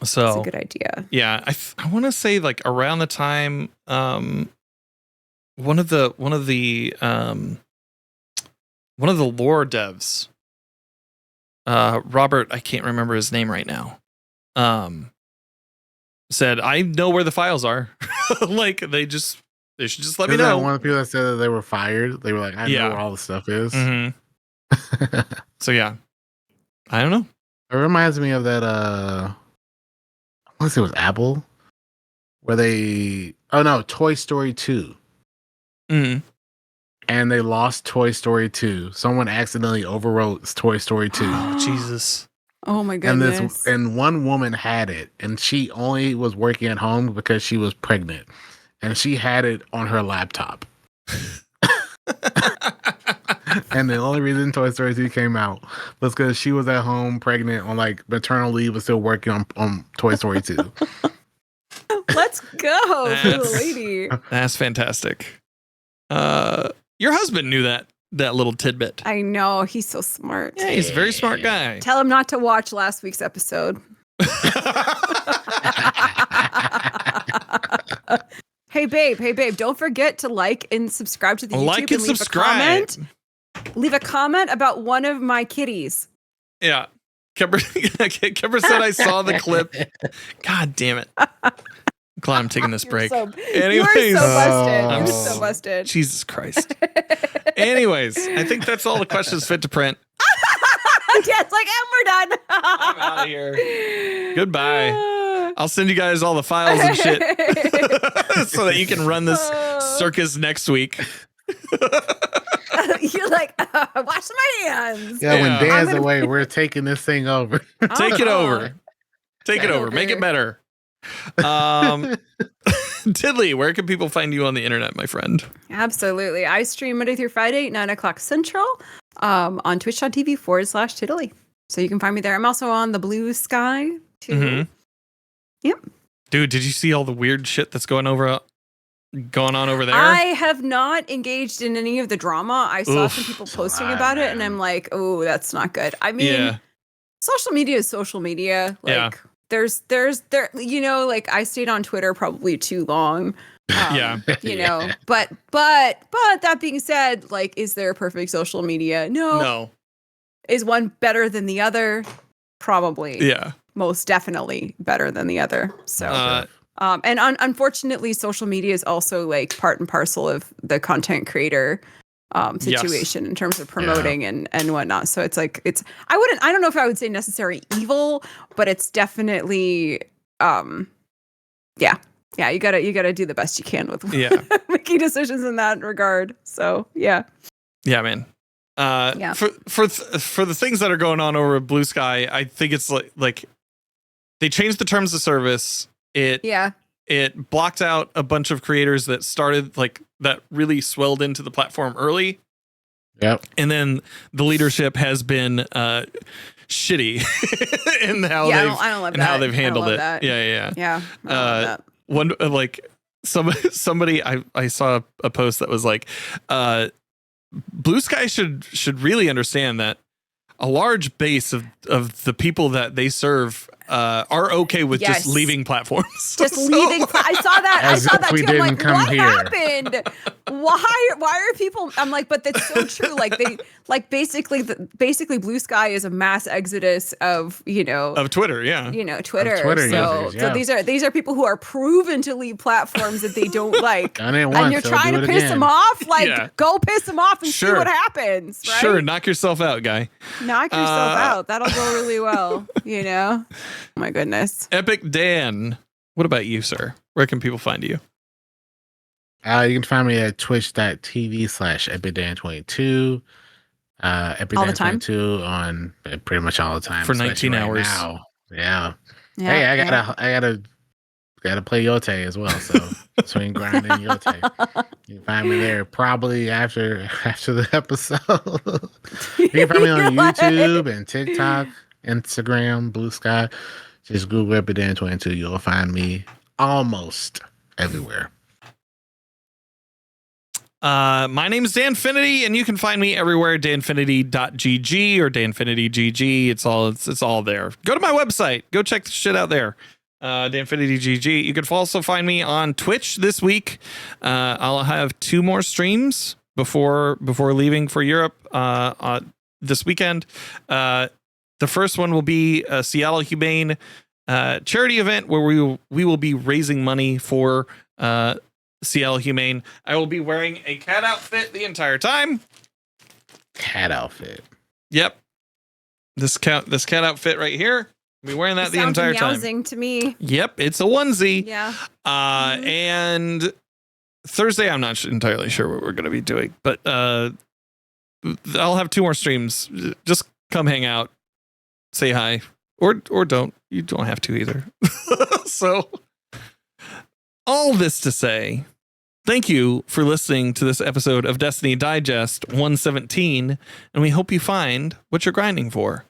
so it's a good idea. Yeah, I want to say like around the time one of the lore devs, Robert, I can't remember his name right now, said, I know where the files are. Like they should just let me know. One of the people that said that they were fired. They were like, I know where all the stuff is. So yeah, I don't know. It reminds me of that. I want to say it was Apple, where Toy Story 2. And they lost Toy Story 2. Someone accidentally overwrote Toy Story 2. Oh, Jesus. Oh my goodness. And one woman had it, and she only was working at home because she was pregnant, and she had it on her laptop. And the only reason Toy Story 2 came out was because she was at home pregnant on like maternal leave, but still working on Toy Story 2. Let's go, little lady. That's fantastic. Your husband knew that little tidbit. I know, he's so smart. Yeah, he's a very smart guy. Tell him not to watch last week's episode. Hey babe, don't forget to like and subscribe to the YouTube. Like and subscribe. Leave a comment about one of my kitties. Yeah. Kemper said I saw the clip. God damn it. I'm glad I'm taking this break. Anyways, you are so busted. You're so busted. Jesus Christ. Anyways, I think that's all the questions fit to print. Yes, and we're done. I'm out of here. Goodbye. I'll send you guys all the files and shit so that you can run this circus next week. You're like, wash my hands. Yeah, when Yeah. Dan's away, we're taking this thing over. Take it Uh-huh. over. Take it over. Make it better. Tiddly, where can people find you on the internet, my friend? Absolutely. I stream Monday through Friday, 9:00 Central, on twitch.tv/Tiddly. So you can find me there. I'm also on the Blue Sky too. Mhm. Yep. Dude, did you see all the weird shit that's going on over there? I have not engaged in any of the drama. I saw Oof. some people It's a posting lot, about it, man. and I'm like, oh, that's not good. I mean, Yeah. social media is social media. Like, Yeah. there's, like I stayed on Twitter probably too long. Yeah. But that being said, like, is there a perfect social media? No. Is one better than the other? Probably. Yeah. Most definitely better than the other. So, and unfortunately, social media is also like part and parcel of the content creator situation in terms of promoting and whatnot. So it's like, I don't know if I would say necessary evil, but it's definitely, yeah, you gotta do the best you can with making decisions in that regard. So yeah, man. For the things that are going on over at Blue Sky, I think it's like they changed the terms of service. It blocked out a bunch of creators that started that really swelled into the platform early. Yep. And then the leadership has been shitty in how they've handled it. Yeah. Yeah. I love that. One somebody I saw a post that was like, Blue Sky should really understand that a large base of the people that they serve are okay with just leaving platforms. Leaving. I saw that we too. I'm didn't like, come what here. happened? Why are people? I'm like, but that's so true. Like basically Blue Sky is a mass exodus of Twitter. Yeah. Twitter. Twitter So users, yeah. so these are people who are proven to leave platforms that they don't like. Done it And once, you're they'll trying do to it piss again. them off. Go piss them off and see Sure. what happens. Right? Sure, knock yourself out, guy. Knock yourself out. That'll go really well. Oh my goodness. Epic Dan, what about you, sir? Where can people find you? You can find me at twitch.tv/epicdan22. Epicdan22 on pretty much all the time. For 19 hours. Now. Yeah. Hey, I gotta play Yote as well. So swing grinding Yote. You can find me there probably after the episode. You can find me on YouTube and TikTok, Instagram, Blue Sky. Just Google Epicdan22. You'll find me almost everywhere. My name is Danfinity, and you can find me everywhere, danfinity.gg or danfinitygg. It's all there. Go to my website. Go check the shit out there. danfinitygg. You can also find me on Twitch this week. I'll have 2 more streams before leaving for Europe this weekend. The first one will be a Seattle Humane charity event where we will be raising money for Seattle Humane. I will be wearing a cat outfit the entire time. Cat outfit. Yep. This cat outfit right here. I'll be wearing that the entire time. Sounds to me. Yep, it's a onesie. Yeah. And Thursday, I'm not entirely sure what we're going to be doing, but I'll have 2 more streams. Just come hang out, say hi, or don't. You don't have to either. So, all this to say, thank you for listening to this episode of Destiny Digest 117, and we hope you find what you're grinding for.